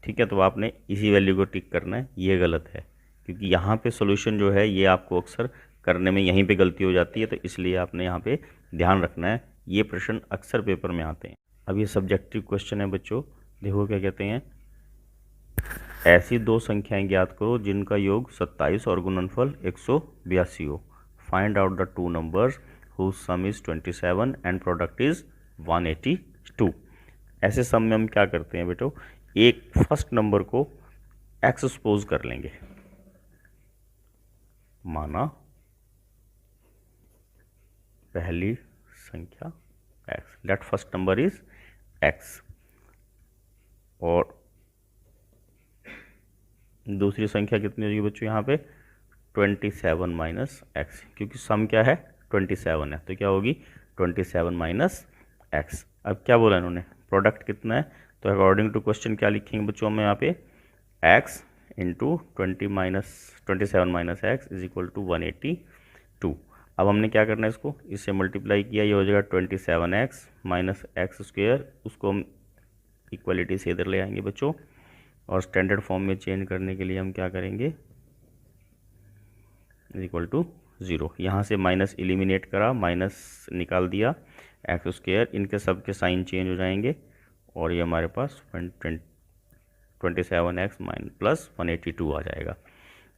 ठीक है। तो आपने इसी वैल्यू को टिक करना है, ये गलत है, क्योंकि यहाँ पे सॉल्यूशन जो है ये आपको अक्सर करने में यहीं पे गलती हो जाती है, तो इसलिए आपने यहाँ पे ध्यान रखना है, ये प्रश्न अक्सर पेपर में आते हैं। अब ये सब्जेक्टिव क्वेश्चन है बच्चों, देखो क्या कहते हैं, ऐसी 2 संख्याएं ज्ञात करो जिनका योग 27 और गुणनफल 182 हो। Find out the 2 numbers whose sum is 27 and product is 182। ऐसे सम में हम क्या करते हैं बेटो, एक फर्स्ट नंबर को x सपोज कर लेंगे, माना पहली संख्या x, let first number is x, और दूसरी संख्या कितनी होगी बच्चों यहाँ पे 27 माइनस एक्स, क्योंकि सम क्या है 27 है, तो क्या होगी 27 माइनस एक्स। अब क्या बोला इन्होंने, प्रोडक्ट कितना है, तो अकॉर्डिंग टू क्वेश्चन क्या लिखेंगे बच्चों हम यहाँ पे x into 27 minus x is equal to 182। अब हमने क्या करना है, इसको इससे मल्टीप्लाई किया, ये हो जाएगा 27x माइनस एक्स स्क्वायर, उसको हम इक्वलिटी से इधर ले आएंगे बच्चों, और स्टैंडर्ड फॉर्म में चेंज करने के लिए हम क्या करेंगे, इज इक्वल टू 0। यहाँ से माइनस एलिमिनेट करा, माइनस निकाल दिया, एक्स स्क्वायर, इनके सब के साइन चेंज हो जाएंगे और ये हमारे पास 27x प्लस 182 आ जाएगा।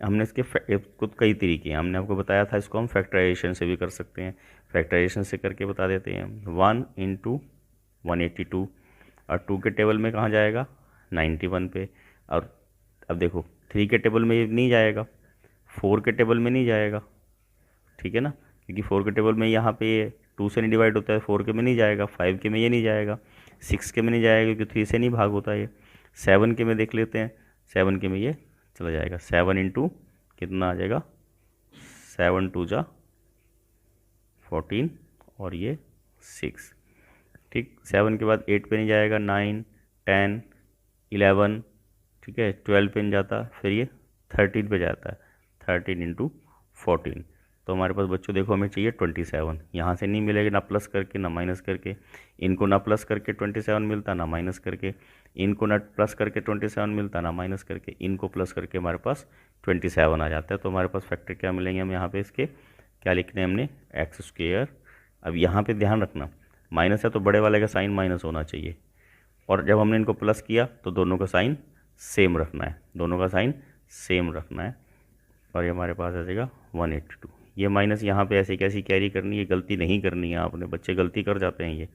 हमने इसके कुछ कई तरीके हैं, हमने आपको बताया था इसको हम फैक्टराइजेशन से भी कर सकते हैं। फैक्टराइजेशन से करके बता देते हैं, 1 इंटू 182 और 2 के टेबल में कहाँ जाएगा 91 पे, और अब देखो 3 के टेबल में ये नहीं जाएगा, 4 के टेबल में नहीं जाएगा, ठीक है ना, क्योंकि 4 के टेबल में यहाँ पे 2 से नहीं डिवाइड होता है, 4 के में नहीं जाएगा, 5 के में ये नहीं जाएगा, 6 के में नहीं जाएगा क्योंकि 3 से नहीं भाग होता है, 7 के में देख लेते हैं, 7 के में ये चला जाएगा, 7 इंटू कितना आ जाएगा 7 2 जा 14 और ये 6, ठीक। 7 के बाद 8 पे नहीं जाएगा, 9 10 11, ठीक है, 12 पे नहीं जाता, फिर ये 13 पे जाता है, 13 इंटू 14। तो हमारे पास बच्चों देखो हमें चाहिए 27, यहाँ से नहीं मिलेगा ना प्लस करके ना माइनस करके, इनको ना प्लस करके 27 मिलता ना माइनस करके, इनको ना प्लस करके 27 मिलता ना माइनस करके, इनको प्लस करके हमारे पास 27 आ जाता है। तो हमारे पास फैक्टर क्या मिलेंगे हम यहाँ पे, इसके क्या लिखने हैं हमने एक्स स्क्वायर। अब यहाँ पे ध्यान रखना माइनस है तो बड़े वाले का साइन माइनस होना चाहिए, और जब हमने इनको प्लस किया तो दोनों का साइन सेम रखना है, दोनों का साइन सेम रखना है, और ये हमारे पास आ जाएगा 182। ये माइनस यहाँ पे ऐसे कैसी कैरी करनी है, गलती नहीं करनी है आपने, बच्चे गलती कर जाते हैं ये,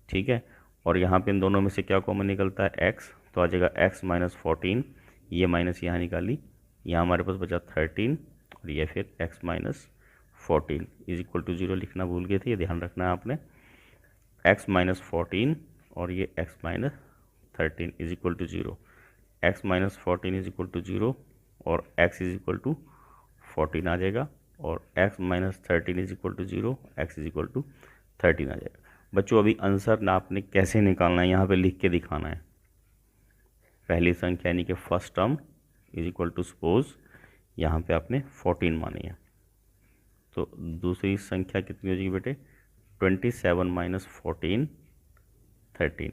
ठीक है। और यहाँ पे इन दोनों में से क्या कॉमन निकलता है x, तो आ जाएगा x माइनस 14, ये माइनस यहाँ निकाली, यहाँ हमारे पास बचा 13 और ये फिर x minus 14 is equal to 0 लिखना भूल गए थे, ये ध्यान रखना है आपने, x माइनस 14 और ये x minus 13 is equal to 0, x minus 14 is equal to 0 और x इज इक्वल टू 14 आ जाएगा, और x minus 13 is equal to 0, x is equal to 13 आ जाएगा। बच्चों अभी आंसर ना आपने कैसे निकालना है, यहाँ पे लिख के दिखाना है। पहली संख्या यानी कि first term is equal to suppose यहाँ पे आपने 14 मानी है, तो दूसरी संख्या कितनी हो जाएगी बेटे 27 माइनस 14 13।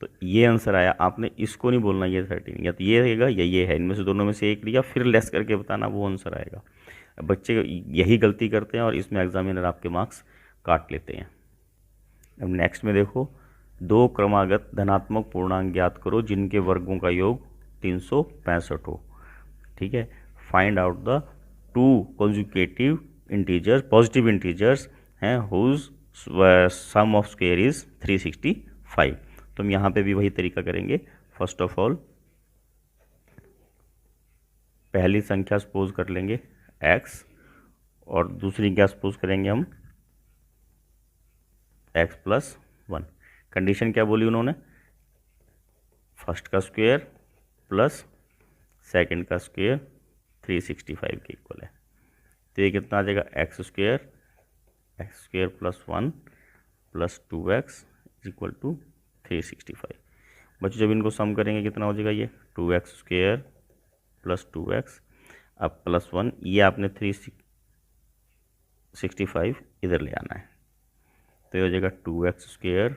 तो ये आंसर आया, आपने इसको नहीं बोलना ये 13, या तो ये रहेगा या ये है, इनमें से दोनों में से एक लिया फिर लेस करके बताना, वो आंसर आएगा। बच्चे यही गलती करते हैं और इसमें एग्जामिनर आपके मार्क्स काट लेते हैं। अब नेक्स्ट में देखो, दो क्रमागत धनात्मक पूर्णांक ज्ञात करो जिनके वर्गों का योग 365 हो, ठीक है। Find out the two conjugative integers, positive integers हैं whose sum of square is 365। तो हम यहाँ पे भी वही तरीका करेंगे। फर्स्ट ऑफ ऑल पहली संख्या सपोज कर लेंगे x और दूसरी क्या सपोज करेंगे हम x प्लस 1। कंडीशन क्या बोली उन्होंने, फर्स्ट का स्क्वायर प्लस सेकंड का स्क्वायर 365 के इक्वल है। तो ये कितना आ जाएगा x square plus 1 plus 2x is equal to 365। बच्चों जब इनको सम करेंगे कितना हो जाएगा, ये 2x स्क्वायर प्लस 2x, अब प्लस 1, ये आपने 365 इधर ले आना है, तो ये हो जाएगा 2x square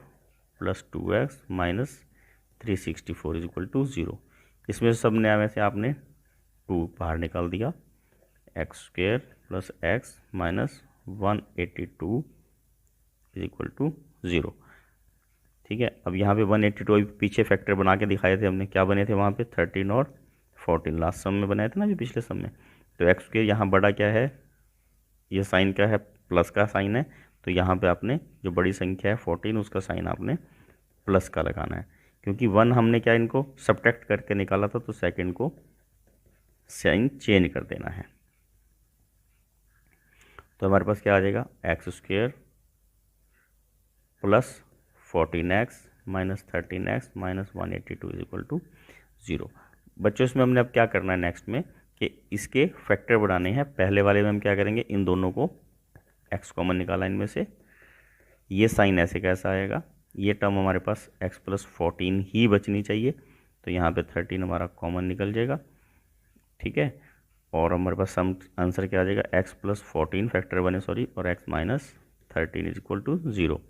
plus 2x minus 364 is equal to 0। इसमें सब नया में से आपने 2 बाहर निकाल दिया, x square plus x minus 182 is equal to 0, ठीक है। अब यहाँ पे 182 पीछे फैक्टर बना के दिखाए थे हमने, क्या बने थे वहाँ पे 13 और 14 लास्ट सम में बनाए थे ना, अभी पिछले सम में। तो x के यहाँ बड़ा क्या है, ये साइन क्या है, प्लस का साइन है, तो यहाँ पे आपने जो बड़ी संख्या है 14 उसका साइन आपने प्लस का लगाना है, क्योंकि 1 हमने क्या इनको सब्ट्रैक्ट करके निकाला था, तो सेकंड को साइन चेंज कर देना है। तो हमारे पास क्या आ जाएगा x square plus 14x minus 13x minus 182 is equal to 0। बच्चों इसमें हमने अब क्या करना है नेक्स्ट में कि इसके फैक्टर बनाने हैं। पहले वाले में हम क्या करेंगे, इन दोनों को x कॉमन निकाला इनमें से, ये साइन ऐसे कैसा आएगा, ये टर्म हमारे पास x प्लस 14 ही बचनी चाहिए, तो यहाँ पे 13 हमारा कॉमन निकल जाएगा, ठीक है। और हमारे पास सम आंसर क्या आ जाएगा, x प्लस 14 फैक्टर बने सॉरी, और x minus 13 is equal to 0।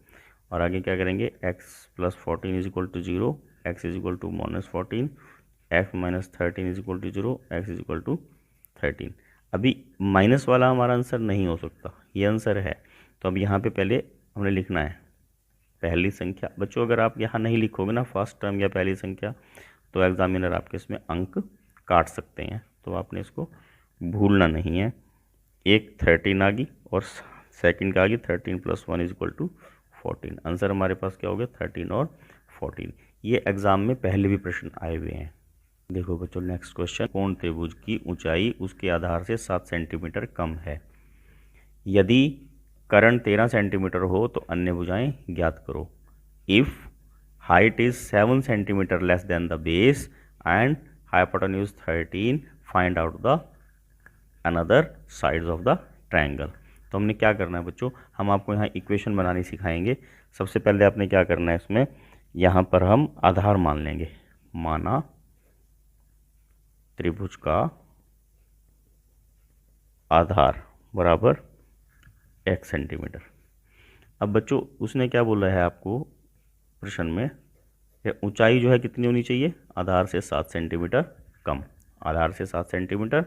और आगे क्या करेंगे, x plus 14 is equal to 0, x is equal to minus 14, x minus 13 is equal to 0, x is equal to 13। अभी माइनस वाला हमारा आंसर नहीं हो सकता, ये आंसर है। तो अब यहाँ पे पहले हमने लिखना है पहली संख्या। बच्चों अगर आप यहाँ नहीं लिखोगे ना फर्स्ट टर्म या पहली संख्या, तो एग्जामिनर आपके इसमें अंक काट सकते हैं, तो आपने इसको भूलना नहीं है। एक 13 आ गई और सेकंड का आ गई 13 + 1 = 14। आंसर हमारे पास क्या हो गया 13 और 14। ये एग्जाम में पहले भी प्रश्न आए हुए हैं। देखो बच्चों नेक्स्ट क्वेश्चन, कोण त्रिभुज की ऊंचाई उसके आधार से 7 सेंटीमीटर कम है। यदि कर्ण 13 सेंटीमीटर हो तो अन्य भुजाएं ज्ञात करो। If height is 7 centimetre less than the base and hypotenuse 13, find out the another sides of the triangle. तो हमने क्या करना है बच्चों, हम आपको यहाँ इक्वेशन बनानी सिखाएंगे। सबसे पहले आपने क्या करना है, इसमें यहाँ पर हम आधार मान लेंगे। माना त्रिभुज का आधार बराबर x सेंटीमीटर। अब बच्चों उसने क्या बोला है आपको प्रश्न में, ऊंचाई जो है कितनी होनी चाहिए, आधार से 7 सेंटीमीटर कम, आधार से 7 सेंटीमीटर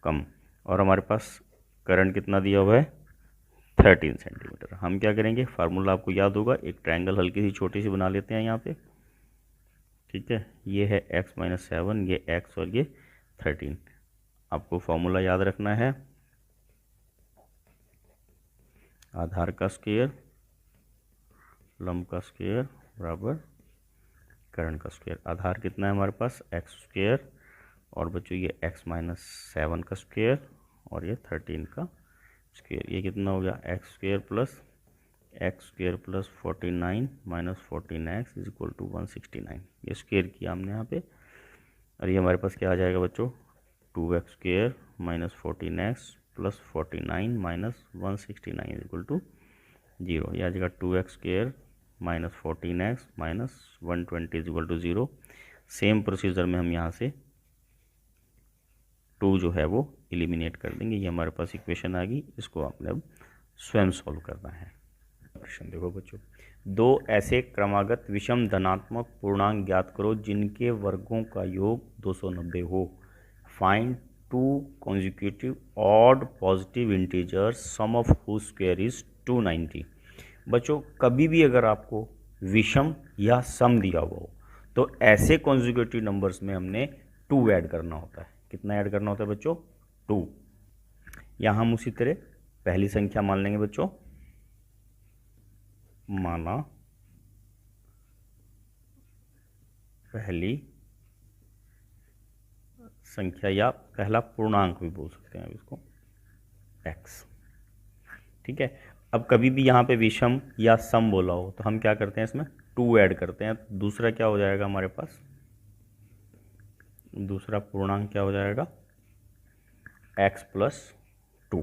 कम। और हमारे पास कर्ण कितना दिया हुआ है 13 सेंटीमीटर। हम क्या करेंगे, फार्मूला आपको याद होगा, एक ट्रायंगल हल्की सी छोटी सी बना लेते हैं यहाँ पे। ठीक है, ये है x - 7, ये x और ये 13। आपको फार्मूला याद रखना है, आधार का स्क्वायर लंब का स्क्वायर बराबर कर्ण का स्क्वायर। आधार कितना है हमारे पास x², और बच्चों ये x - 7 का स्क्वायर और ये 13 का स्क्वायर। ये कितना हो गया x² + 49 - 14x = 169। ये स्क्वायर किया हमने यहाँ पे, और ये हमारे पास क्या आ जाएगा बच्चों 2x² - 14x + 49 - 169 = 0। यह आ जाएगा 2x² - 14x - 120 = 0। सेम प्रोसीजर में हम यहाँ से 2 जो है वो एलिमिनेट कर देंगे। ये हमारे पास इक्वेशन आ गई, इसको आपने अब स्वयं सॉल्व करना है। प्रश्न देखो बच्चों, दो ऐसे क्रमागत विषम धनात्मक पूर्णांक ज्ञात करो जिनके वर्गों का योग 290 हो। Find 2 consecutive odd positive integers sum of whose square is 290। बच्चों कभी भी अगर आपको विषम या सम दिया हुआ हो तो ऐसे कॉन्जिक्यूटिव नंबर्स में हमने 2 ऐड करना होता है। कितना ऐड करना होता है बच्चों 2। यहाँ हम उसी तरह पहली संख्या मान लेंगे बच्चों, माना पहली संख्या या पहला पूर्णांक भी बोल सकते हैं अब इसको x। ठीक है, अब कभी भी यहाँ पे विषम या सम बोला हो तो हम क्या करते हैं इसमें 2 ऐड करते हैं। दूसरा क्या हो जाएगा हमारे पास, दूसरा पूर्णांक क्या हो जाएगा x + 2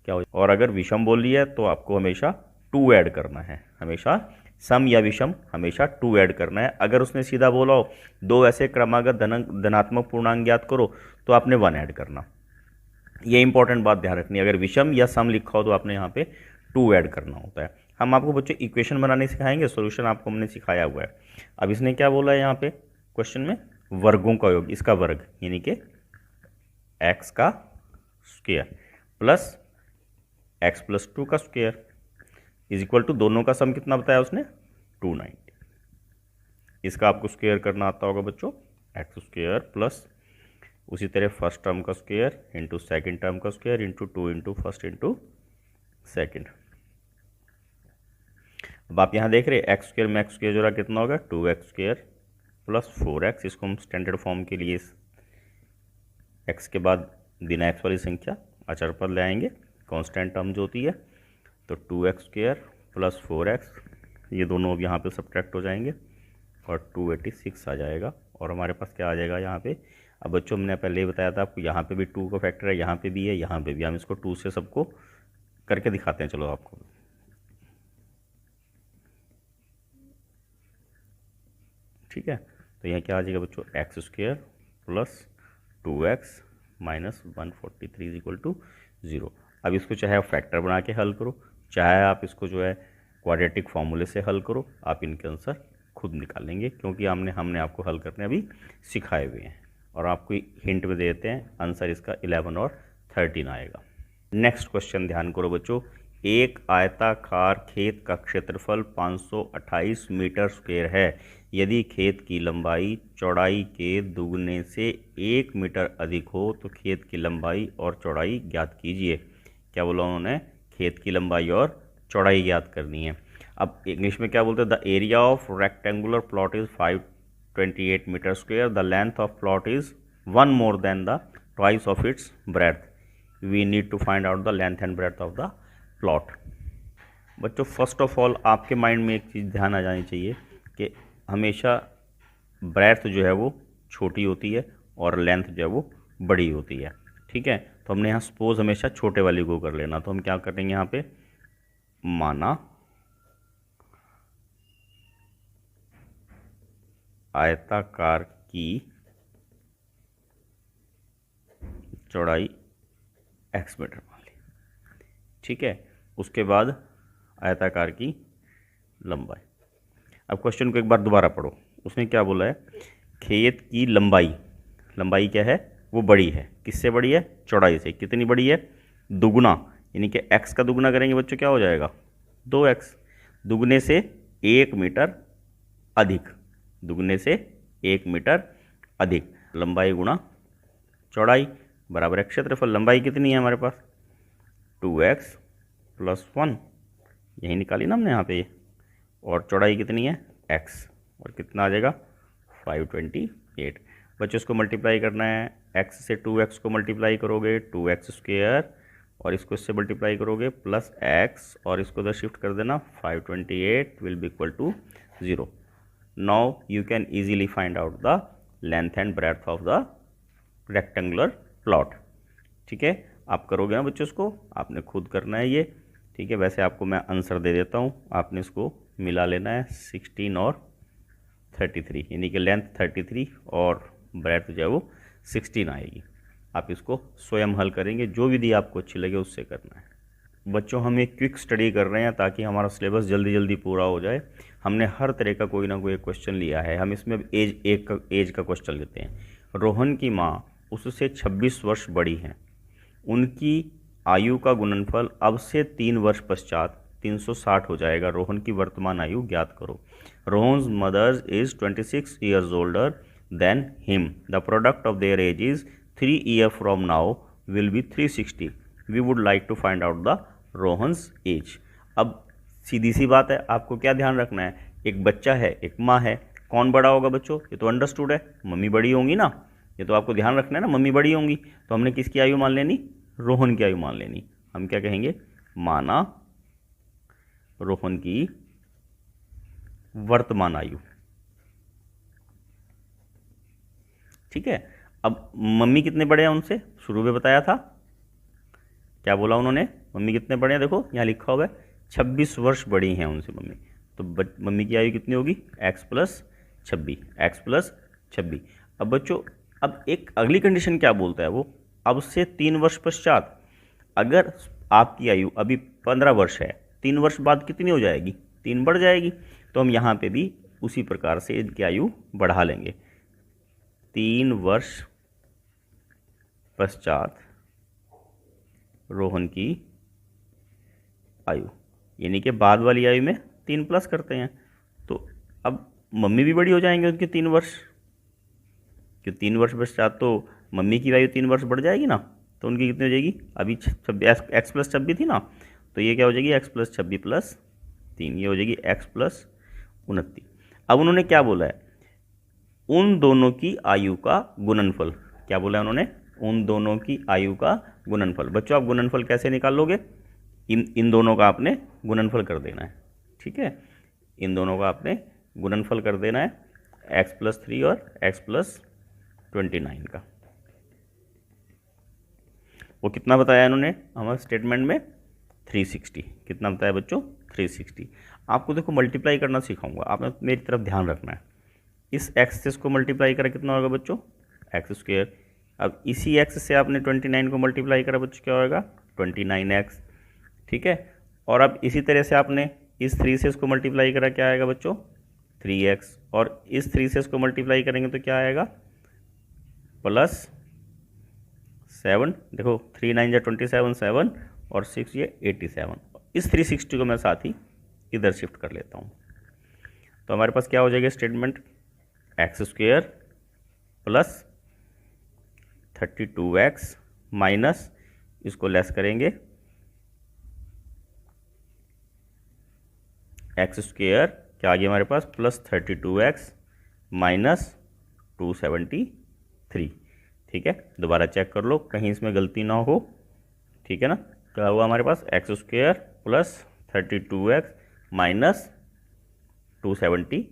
क्या हो। और अगर विषम बोल लिया है तो आपको हमेशा 2 ऐड करना है, हमेशा सम या विषम हमेशा 2 ऐड करना है। अगर उसने सीधा बोला हो 2 ऐसे क्रमागत धनात्मक पूर्णांक ज्ञात करो तो आपने 1 ऐड करना। ये इंपॉर्टेंट बात ध्यान रखनी है, अगर विषम या सम लिखा हो तो आपने यहाँ पे 2 ऐड करना होता है। हम आपको बच्चों इक्वेशन बनाने सिखाएंगे, सॉल्यूशन आपको हमने सिखाया हुआ है। अब इसने क्या बोला है यहाँ पे क्वेश्चन में, वर्गों का योग, इसका वर्ग यानी कि x का स्क्वायर प्लस x + 2 का स्क्वायर इक्वल टू दोनों का सम कितना बताया उसने 290। इसका आपको स्क्वायर करना आता होगा बच्चों, x² प्लस उसी तरह फर्स्ट टर्म का स्क्वायर इंटू सेकेंड टर्म का square into 2 into first into second. अब आप यहाँ देख रहे हैं x² में x² जोड़ा कितना होगा 2x² + 4x। इसको हम स्टैंडर्ड फॉर्म के लिए x के बाद बिना x वाली संख्या अचर पर ले आएंगे, कांस्टेंट टर्म जो होती है। तो 2x² + 4x, ये दोनों अब यहाँ पे सब्ट्रैक्ट हो जाएंगे और 286 आ जाएगा। और हमारे पास क्या आ जाएगा यहाँ पे, अब बच्चों हमने पहले ही बताया था आपको, यहाँ पे भी 2 का फैक्टर है, यहाँ पे भी है, यहाँ पे भी। हम इसको 2 से सबको करके दिखाते हैं, चलो आपको। ठीक है, तो यहाँ क्या आ जाएगा बच्चों x² + 2x - 143 = 0। अब इसको चाहे आप फैक्टर बना के हल करो, चाहे आप इसको जो है क्वाड्रेटिक फॉर्मूले से हल करो, आप इनके आंसर खुद निकालेंगे, क्योंकि हमने आपको हल करने अभी सिखाए हुए हैं। और आपको हिंट में देते हैं आंसर इसका 11 और 13 आएगा। नेक्स्ट क्वेश्चन ध्यान करो बच्चों। एक आयताकार खेत का क्षेत्रफल 528 मीटर स्क्वायर है। यदि खेत की लंबाई चौड़ाई के दुगने से 1 मीटर अधिक हो तो खेत की लंबाई और चौड़ाई ज्ञात कीजिए। क्या बोला उन्होंने? खेत की लंबाई और चौड़ाई ज्ञात करनी है। अब इंग्लिश में क्या बोलते हैं? The area of rectangular plot is 528 metre square. The length of plot is 1 more than the twice of its breadth. We need to find out the length and breadth of the plot. बच्चों first of all आपके mind में एक चीज़ ध्यान आ जानी चाहिए कि हमेशा breath जो है वो छोटी होती है और लेंथ जो है वो बड़ी होती है। ठीक है, तो हमने यहाँ सपोज हमेशा छोटे वाली को कर लेना। तो हम क्या करेंगे यहाँ पे, माना आयताकार की चौड़ाई x मीटर मान ली। ठीक है, उसके बाद आयताकार की लंबाई। अब क्वेश्चन को एक बार दोबारा पढ़ो। उसने क्या बोला है? खेत की लंबाई, लंबाई क्या है? वो बड़ी है। किससे बड़ी है? चौड़ाई से। कितनी बड़ी है? दुगुना, यानी कि x का दुगुना करेंगे बच्चों क्या हो जाएगा? 2x। दुगने से 1 मीटर अधिक, दुगने से 1 मीटर अधिक। लंबाई गुणा चौड़ाई बराबर है क्षेत्रफल। लंबाई कितनी है हमारे पास? 2x + 1, यही निकाली ना हमने यहाँ पे। और चौड़ाई कितनी है? x, और कितना आ जाएगा? 528। बच्चों इसको मल्टीप्लाई करना है। x से 2x को मल्टीप्लाई करोगे 2x², और इसको इससे मल्टीप्लाई करोगे +x, और इसको इधर शिफ्ट कर देना। 528 will be equal to 0। Now you can easily find out the length and breadth of the rectangular plot. ठीक है, आप करोगे ना बच्चों, इसको आपने खुद करना है ये। ठीक है, वैसे आपको मैं आंसर दे देता हूँ, आपने इसको मिला लेना है। 16 और 33, यानी कि लेंथ 33 और ब्रेथ जो है वो 16 आएगी। आप इसको स्वयं हल करेंगे, जो विधि आपको अच्छी लगे उससे करना है। बच्चों हम एक क्विक स्टडी कर रहे हैं ताकि हमारा सिलेबस जल्दी जल्दी पूरा हो जाए। हमने हर तरह का कोई ना कोई क्वेश्चन लिया है। हम इसमें एज का क्वेश्चन लेते हैं। रोहन की माँ उससे 26 वर्ष बड़ी हैं। उनकी आयु का गुणनफल अब से 3 वर्ष पश्चात 360 हो जाएगा। रोहन की वर्तमान आयु ज्ञात करो। Rohan's mother's is 26 years older than him. The product of their age is 3 year from now will be 360। We would like to find out the Rohan's age. अब सीधी सी बात है, आपको क्या ध्यान रखना है? एक बच्चा है, एक माँ है, कौन बड़ा होगा बच्चों? ये तो अंडरस्टूड है, मम्मी बड़ी होंगी ना। ये तो आपको ध्यान रखना है ना, मम्मी बड़ी होंगी। तो हमने किसकी आयु मान लेनी? रोहन की आयु मान लेनी। हम क्या कहेंगे? माना रोहन की वर्तमान आयु। ठीक है, अब मम्मी कितने बड़े हैं उनसे? शुरू में बताया था, क्या बोला उन्होंने? मम्मी कितने बड़े हैं? देखो यहाँ लिखा हुआ है 26 वर्ष बड़ी हैं उनसे मम्मी। तो मम्मी की आयु कितनी होगी? x + 26, x + 26। अब बच्चों अब एक अगली कंडीशन क्या बोलता है वो? अब से 3 वर्ष पश्चात। अगर आपकी आयु अभी 15 वर्ष है, 3 वर्ष बाद कितनी हो जाएगी? 3 बढ़ जाएगी। तो हम यहाँ पे भी उसी प्रकार से इनकी आयु बढ़ा लेंगे। 3 वर्ष पश्चात रोहन की आयु, यानी कि बाद वाली आयु में 3 प्लस करते हैं। तो अब मम्मी भी बड़ी हो जाएंगे उनके 3 वर्ष, क्योंकि 3 वर्ष पश्चात तो मम्मी की आयु 3 वर्ष बढ़ जाएगी ना। तो उनकी कितनी हो जाएगी? अभी x + 26 थी ना, तो ये क्या हो जाएगी? x + 26 + 3, ये हो जाएगी x + 29। अब उन्होंने क्या बोला है? उन दोनों की आयु का गुणनफल। क्या बोला है उन्होंने? उन दोनों की आयु का गुणनफल। बच्चों आप गुणनफल कैसे निकाल लोगे? इन दोनों का आपने गुणनफल कर देना है। ठीक है, इन दोनों का आपने गुणनफल कर देना है, x + 3 और x + 29 का। वो कितना बताया इन्होंने हमारे स्टेटमेंट में? 360। कितना बताया बच्चों? 360। आपको देखो मल्टीप्लाई करना सिखाऊंगा, आपने मेरी तरफ ध्यान रखना है। इस x से इसको मल्टीप्लाई करा कितना होगा बच्चों? x²। अब इसी x से आपने 29 को मल्टीप्लाई करा बच्चों, क्या होगा? 29x। ठीक है, और अब इसी तरह से आपने इस 3 से इसको मल्टीप्लाई करा, क्या आएगा बच्चों? 3x। और इस 3 से इसको मल्टीप्लाई करेंगे तो क्या आएगा? 7, देखो 3 9 जा 27, 7 और 6 ये 87। इस 360 को मैं साथ ही इधर शिफ्ट कर लेता हूँ। तो हमारे पास क्या हो जाएगा statement, x square plus 32x minus, इसको लेस करेंगे एक्स स्क्वेयर, क्या आ गया हमारे पास, प्लस 32x माइनस 273। ठीक है, दोबारा चेक कर लो कहीं इसमें गलती ना हो। ठीक है ना, क्या हुआ हमारे पास, X square plus 32x minus 273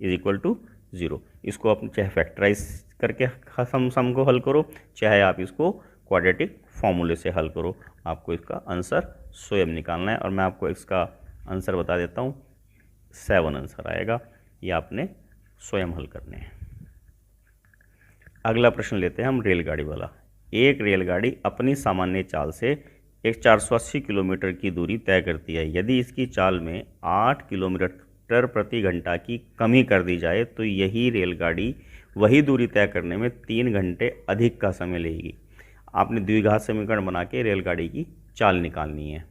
is equal to 0। इसको आप चाहे फैक्टराइज करके सम को हल करो, चाहे आप इसको क्वाड्रेटिक फॉर्मूले से हल करो, आपको इसका आंसर स्वयं निकालना है। और मैं आपको इसका आंसर बता देता हूँ, 7 आंसर आएगा, ये आपने स्वयं हल करने हैं। अगला प्रश्न लेते हैं हम रेलगाड़ी वाला। एक रेलगाड़ी अपनी सामान्य चाल से एक 480 किलोमीटर की दूरी तय करती है। यदि इसकी चाल में 8 किलोमीटर प्रति घंटा की कमी कर दी जाए तो यही रेलगाड़ी वही दूरी तय करने में 3 घंटे अधिक का समय लेगी। आपने द्विघात समीकरण बना के रेलगाड़ी की चाल निकालनी है।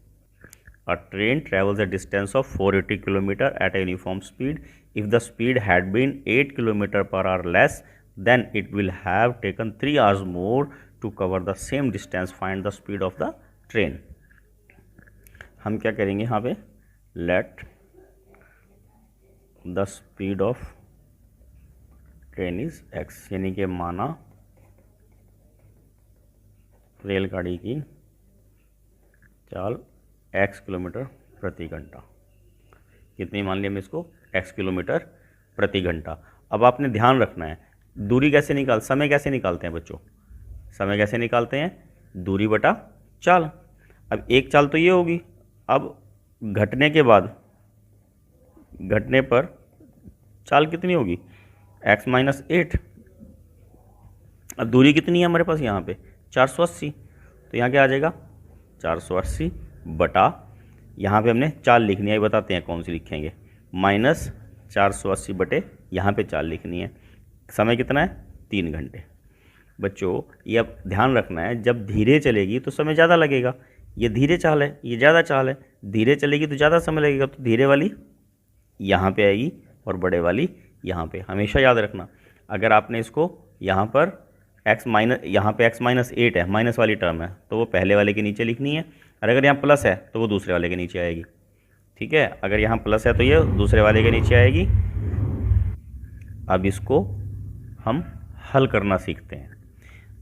A train travels a distance of 480 km at a uniform speed. If the speed had been 8 km per hour less, then it will have taken 3 hours more to cover the same distance. Find the speed of the train. हम क्या करेंगे यहाँ पे, let the speed of train is x, यानी कि माना रेलगाड़ी की चाल x किलोमीटर प्रति घंटा, कितनी मान लिया मैं इसको, x किलोमीटर प्रति घंटा। अब आपने ध्यान रखना है दूरी कैसे समय कैसे निकालते हैं बच्चों, समय कैसे निकालते हैं, दूरी बटा चाल। अब एक चाल तो ये होगी, अब घटने पर चाल कितनी होगी, x माइनस 8। अब दूरी कितनी है हमारे पास यहाँ पे 480, तो यहाँ क्या आ जाएगा 480 बटा, यहाँ पे हमने चाल लिखनी है, बताते हैं कौन सी लिखेंगे, माइनस 480 बटे यहाँ पे चाल लिखनी है। समय कितना है 3 घंटे। बच्चों ये अब ध्यान रखना है, जब धीरे चलेगी तो समय ज़्यादा लगेगा, ये धीरे चाल है, ये ज़्यादा चाल है, धीरे चलेगी तो ज़्यादा समय लगेगा, तो धीरे वाली यहाँ पे आएगी और बड़े वाली यहाँ पे। हमेशा याद रखना, अगर आपने इसको यहाँ पर यहाँ पे x माइनस 8 है, माइनस वाली टर्म है, तो वो पहले वाले के नीचे लिखनी है, और अगर यहाँ प्लस है तो वो दूसरे वाले के नीचे आएगी। ठीक है, अगर यहाँ प्लस है तो ये दूसरे वाले के नीचे आएगी। अब इसको हम हल करना सीखते हैं।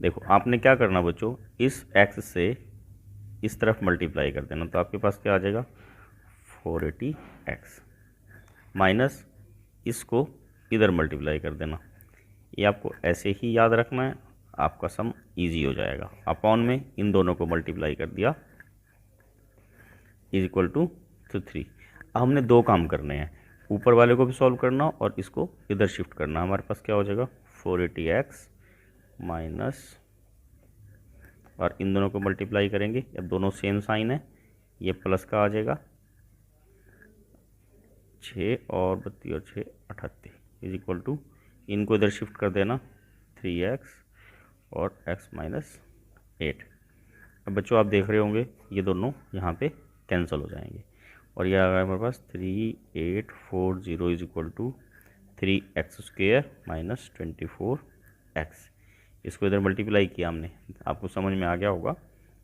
देखो आपने क्या करना बच्चों, इस x से इस तरफ मल्टीप्लाई कर देना, तो आपके पास क्या आ जाएगा 480x, माइनस इसको इधर मल्टीप्लाई कर देना। ये आपको ऐसे ही याद रखना है, आपका सम इजी हो जाएगा। अपॉन में इन दोनों को मल्टीप्लाई कर दिया इज इक्वल टू 3। अब हमने 2 काम करने हैं, ऊपर वाले को भी सॉल्व करना और इसको इधर शिफ्ट करना। हमारे पास क्या हो जाएगा 480x माइनस, और इन दोनों को मल्टीप्लाई करेंगे, अब दोनों सेम साइन है, ये प्लस का आ जाएगा 6 और 32 और 6 38 इज इक्वल टू, इनको इधर शिफ्ट कर देना 3x और x माइनस 8। अब बच्चों आप देख रहे होंगे ये दोनों यहाँ पे कैंसिल हो जाएंगे, और ये आ गया हमारे पास 3840 is equal to 3x square minus 24x। इसको इधर मल्टीप्लाई किया हमने, आपको समझ में आ गया होगा,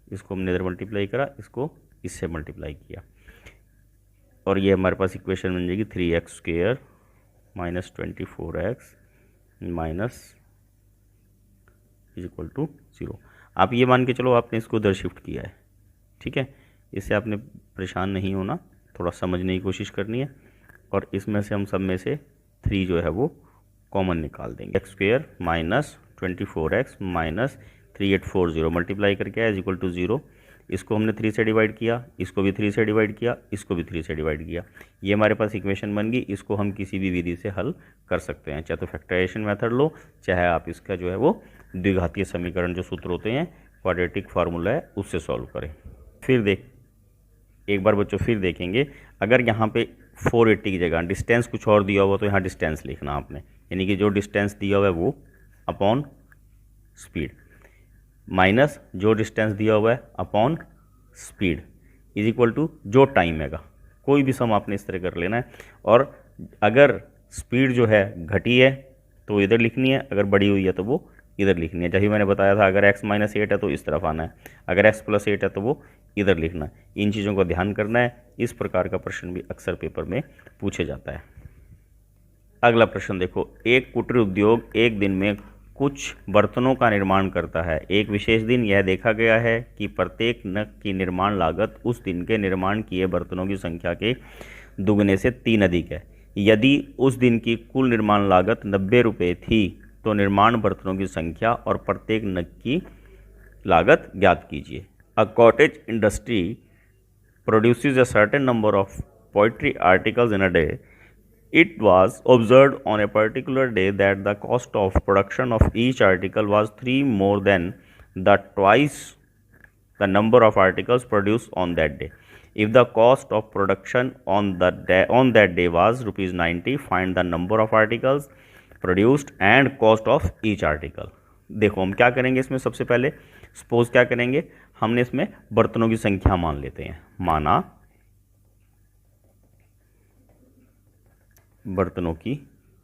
इसको हमने इधर मल्टीप्लाई करा, इसको इससे मल्टीप्लाई किया, और ये हमारे पास इक्वेशन बन जाएगी 3x square minus 24x minus is equal to 0। आप ये मान के चलो आपने इसको उधर शिफ्ट किया है। ठीक है, इससे आपने परेशान नहीं होना, थोड़ा समझने की कोशिश करनी है, और इसमें से हम सब में से 3 जो है वो कॉमन निकाल देंगे। x square minus 24x minus 3840 multiply करके है इज इक्वल टू 0। इसको हमने 3 से डिवाइड किया, इसको भी 3 से डिवाइड किया, इसको भी 3 से डिवाइड किया, ये हमारे पास इक्वेशन बन गई। इसको हम किसी भी विधि से हल कर सकते हैं, चाहे तो फैक्टराइजेशन मेथड लो, चाहे आप इसका जो है वो द्विघातीय समीकरण जो सूत्र होते हैं, क्वाड्रेटिक फार्मूला है, उससे सॉल्व करें। फिर एक बार बच्चों फिर देखेंगे, अगर यहाँ पे 480 की जगह डिस्टेंस कुछ और दिया हुआ तो यहाँ डिस्टेंस लिखना आपने, यानी कि जो डिस्टेंस दिया हुआ है वो अपॉन स्पीड। माइनस जो डिस्टेंस दिया हुआ है upon speed is equal to जो टाइम हैगा। कोई भी सम आपने इस तरह कर लेना है। और अगर स्पीड जो है घटी है तो इधर लिखनी है, अगर बढ़ी हुई है तो वो इधर लिखनी है। जैसे मैंने बताया था, अगर x माइनस 8 है तो इस तरफ आना है, अगर x प्लस 8 है तो वो इधर लिखना है। इन चीज़ों का ध्यान करना है। इस प्रकार का प्रश्न भी अक्सर पेपर में पूछे जाता है। अगला प्रश्न देखो, एक कुटीर उद्योग एक दिन में कुछ बर्तनों का निर्माण करता है। एक विशेष दिन यह देखा गया है कि प्रत्येक नग की निर्माण लागत उस दिन के निर्माण किए बर्तनों की संख्या के दुगने से 3 अधिक है। यदि उस दिन की कुल निर्माण लागत 90 रुपये थी तो निर्माण बर्तनों की संख्या और प्रत्येक नग की लागत ज्ञात कीजिए। A cottage industry produces a certain number of pottery articles in a day. It was observed on a particular day that the cost of production of each article was 3 more than the twice the number of articles produced on that day. If the cost of production on that day was rupees 90, find the number of articles produced and cost of each article. देखो हम क्या करेंगे इसमें, सबसे पहले suppose क्या करेंगे, हमने इसमें बर्तनों की संख्या मान लेते हैं। माना बर्तनों की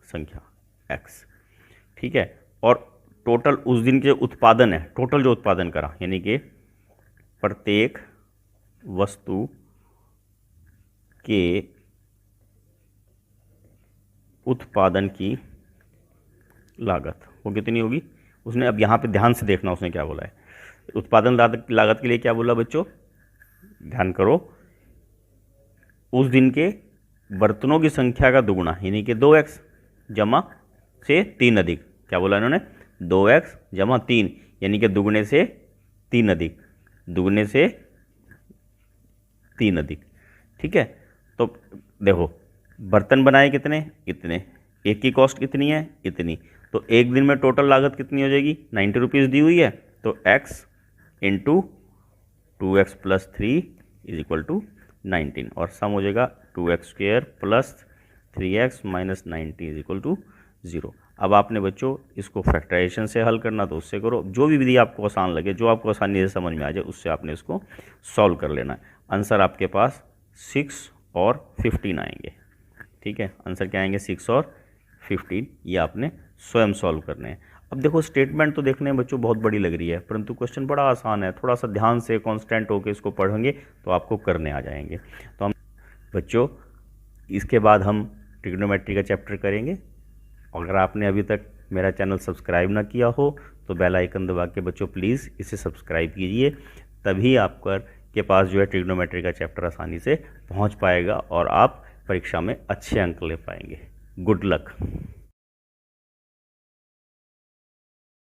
संख्या x, ठीक है। और टोटल उस दिन के उत्पादन है, टोटल जो उत्पादन करा, यानी कि प्रत्येक वस्तु के उत्पादन की लागत वो कितनी होगी उसने। अब यहाँ पे ध्यान से देखना उसने क्या बोला है। उत्पादन लागत के लिए क्या बोला बच्चों, ध्यान करो। उस दिन के बर्तनों की संख्या का दुगुना यानी कि 2x जमा से 3 अधिक। क्या बोला इन्होंने, 2x जमा 3 यानी कि दुगने से 3 अधिक, दुगने से 3 अधिक, ठीक है। तो देखो बर्तन बनाए कितने, इतने, एक की कॉस्ट कितनी है, इतनी। तो एक दिन में टोटल लागत कितनी हो जाएगी, 90 रुपीज़ दी हुई है, तो x into 2x plus 3 is equal to 19 और सम हो जाएगा 2x square plus 3x minus 90 is equal to 0। अब आपने बच्चों इसको फैक्टराइजेशन से हल करना तो उससे करो, जो भी विधि आपको आसान लगे, जो आपको आसानी से समझ में आ जाए उससे आपने इसको सॉल्व कर लेना है। आंसर आपके पास 6 और 15 आएंगे, ठीक है। आंसर क्या आएंगे, 6 और 15, ये आपने स्वयं सॉल्व करने हैं। अब देखो स्टेटमेंट तो देखने में बच्चों बहुत बड़ी लग रही है, परंतु क्वेश्चन बड़ा आसान है। थोड़ा सा ध्यान से कॉन्स्टेंट होकर इसको पढ़ेंगे तो आपको करने आ जाएंगे। तो हम बच्चों इसके बाद हम ट्रिग्नोमेट्री का चैप्टर करेंगे। अगर आपने अभी तक मेरा चैनल सब्सक्राइब ना किया हो तो बेल आइकन दबा के बच्चों प्लीज़ इसे सब्सक्राइब कीजिए, तभी आपका के पास जो है ट्रिग्नोमेट्री का चैप्टर आसानी से पहुंच पाएगा और आप परीक्षा में अच्छे अंक ले पाएंगे। Good luck.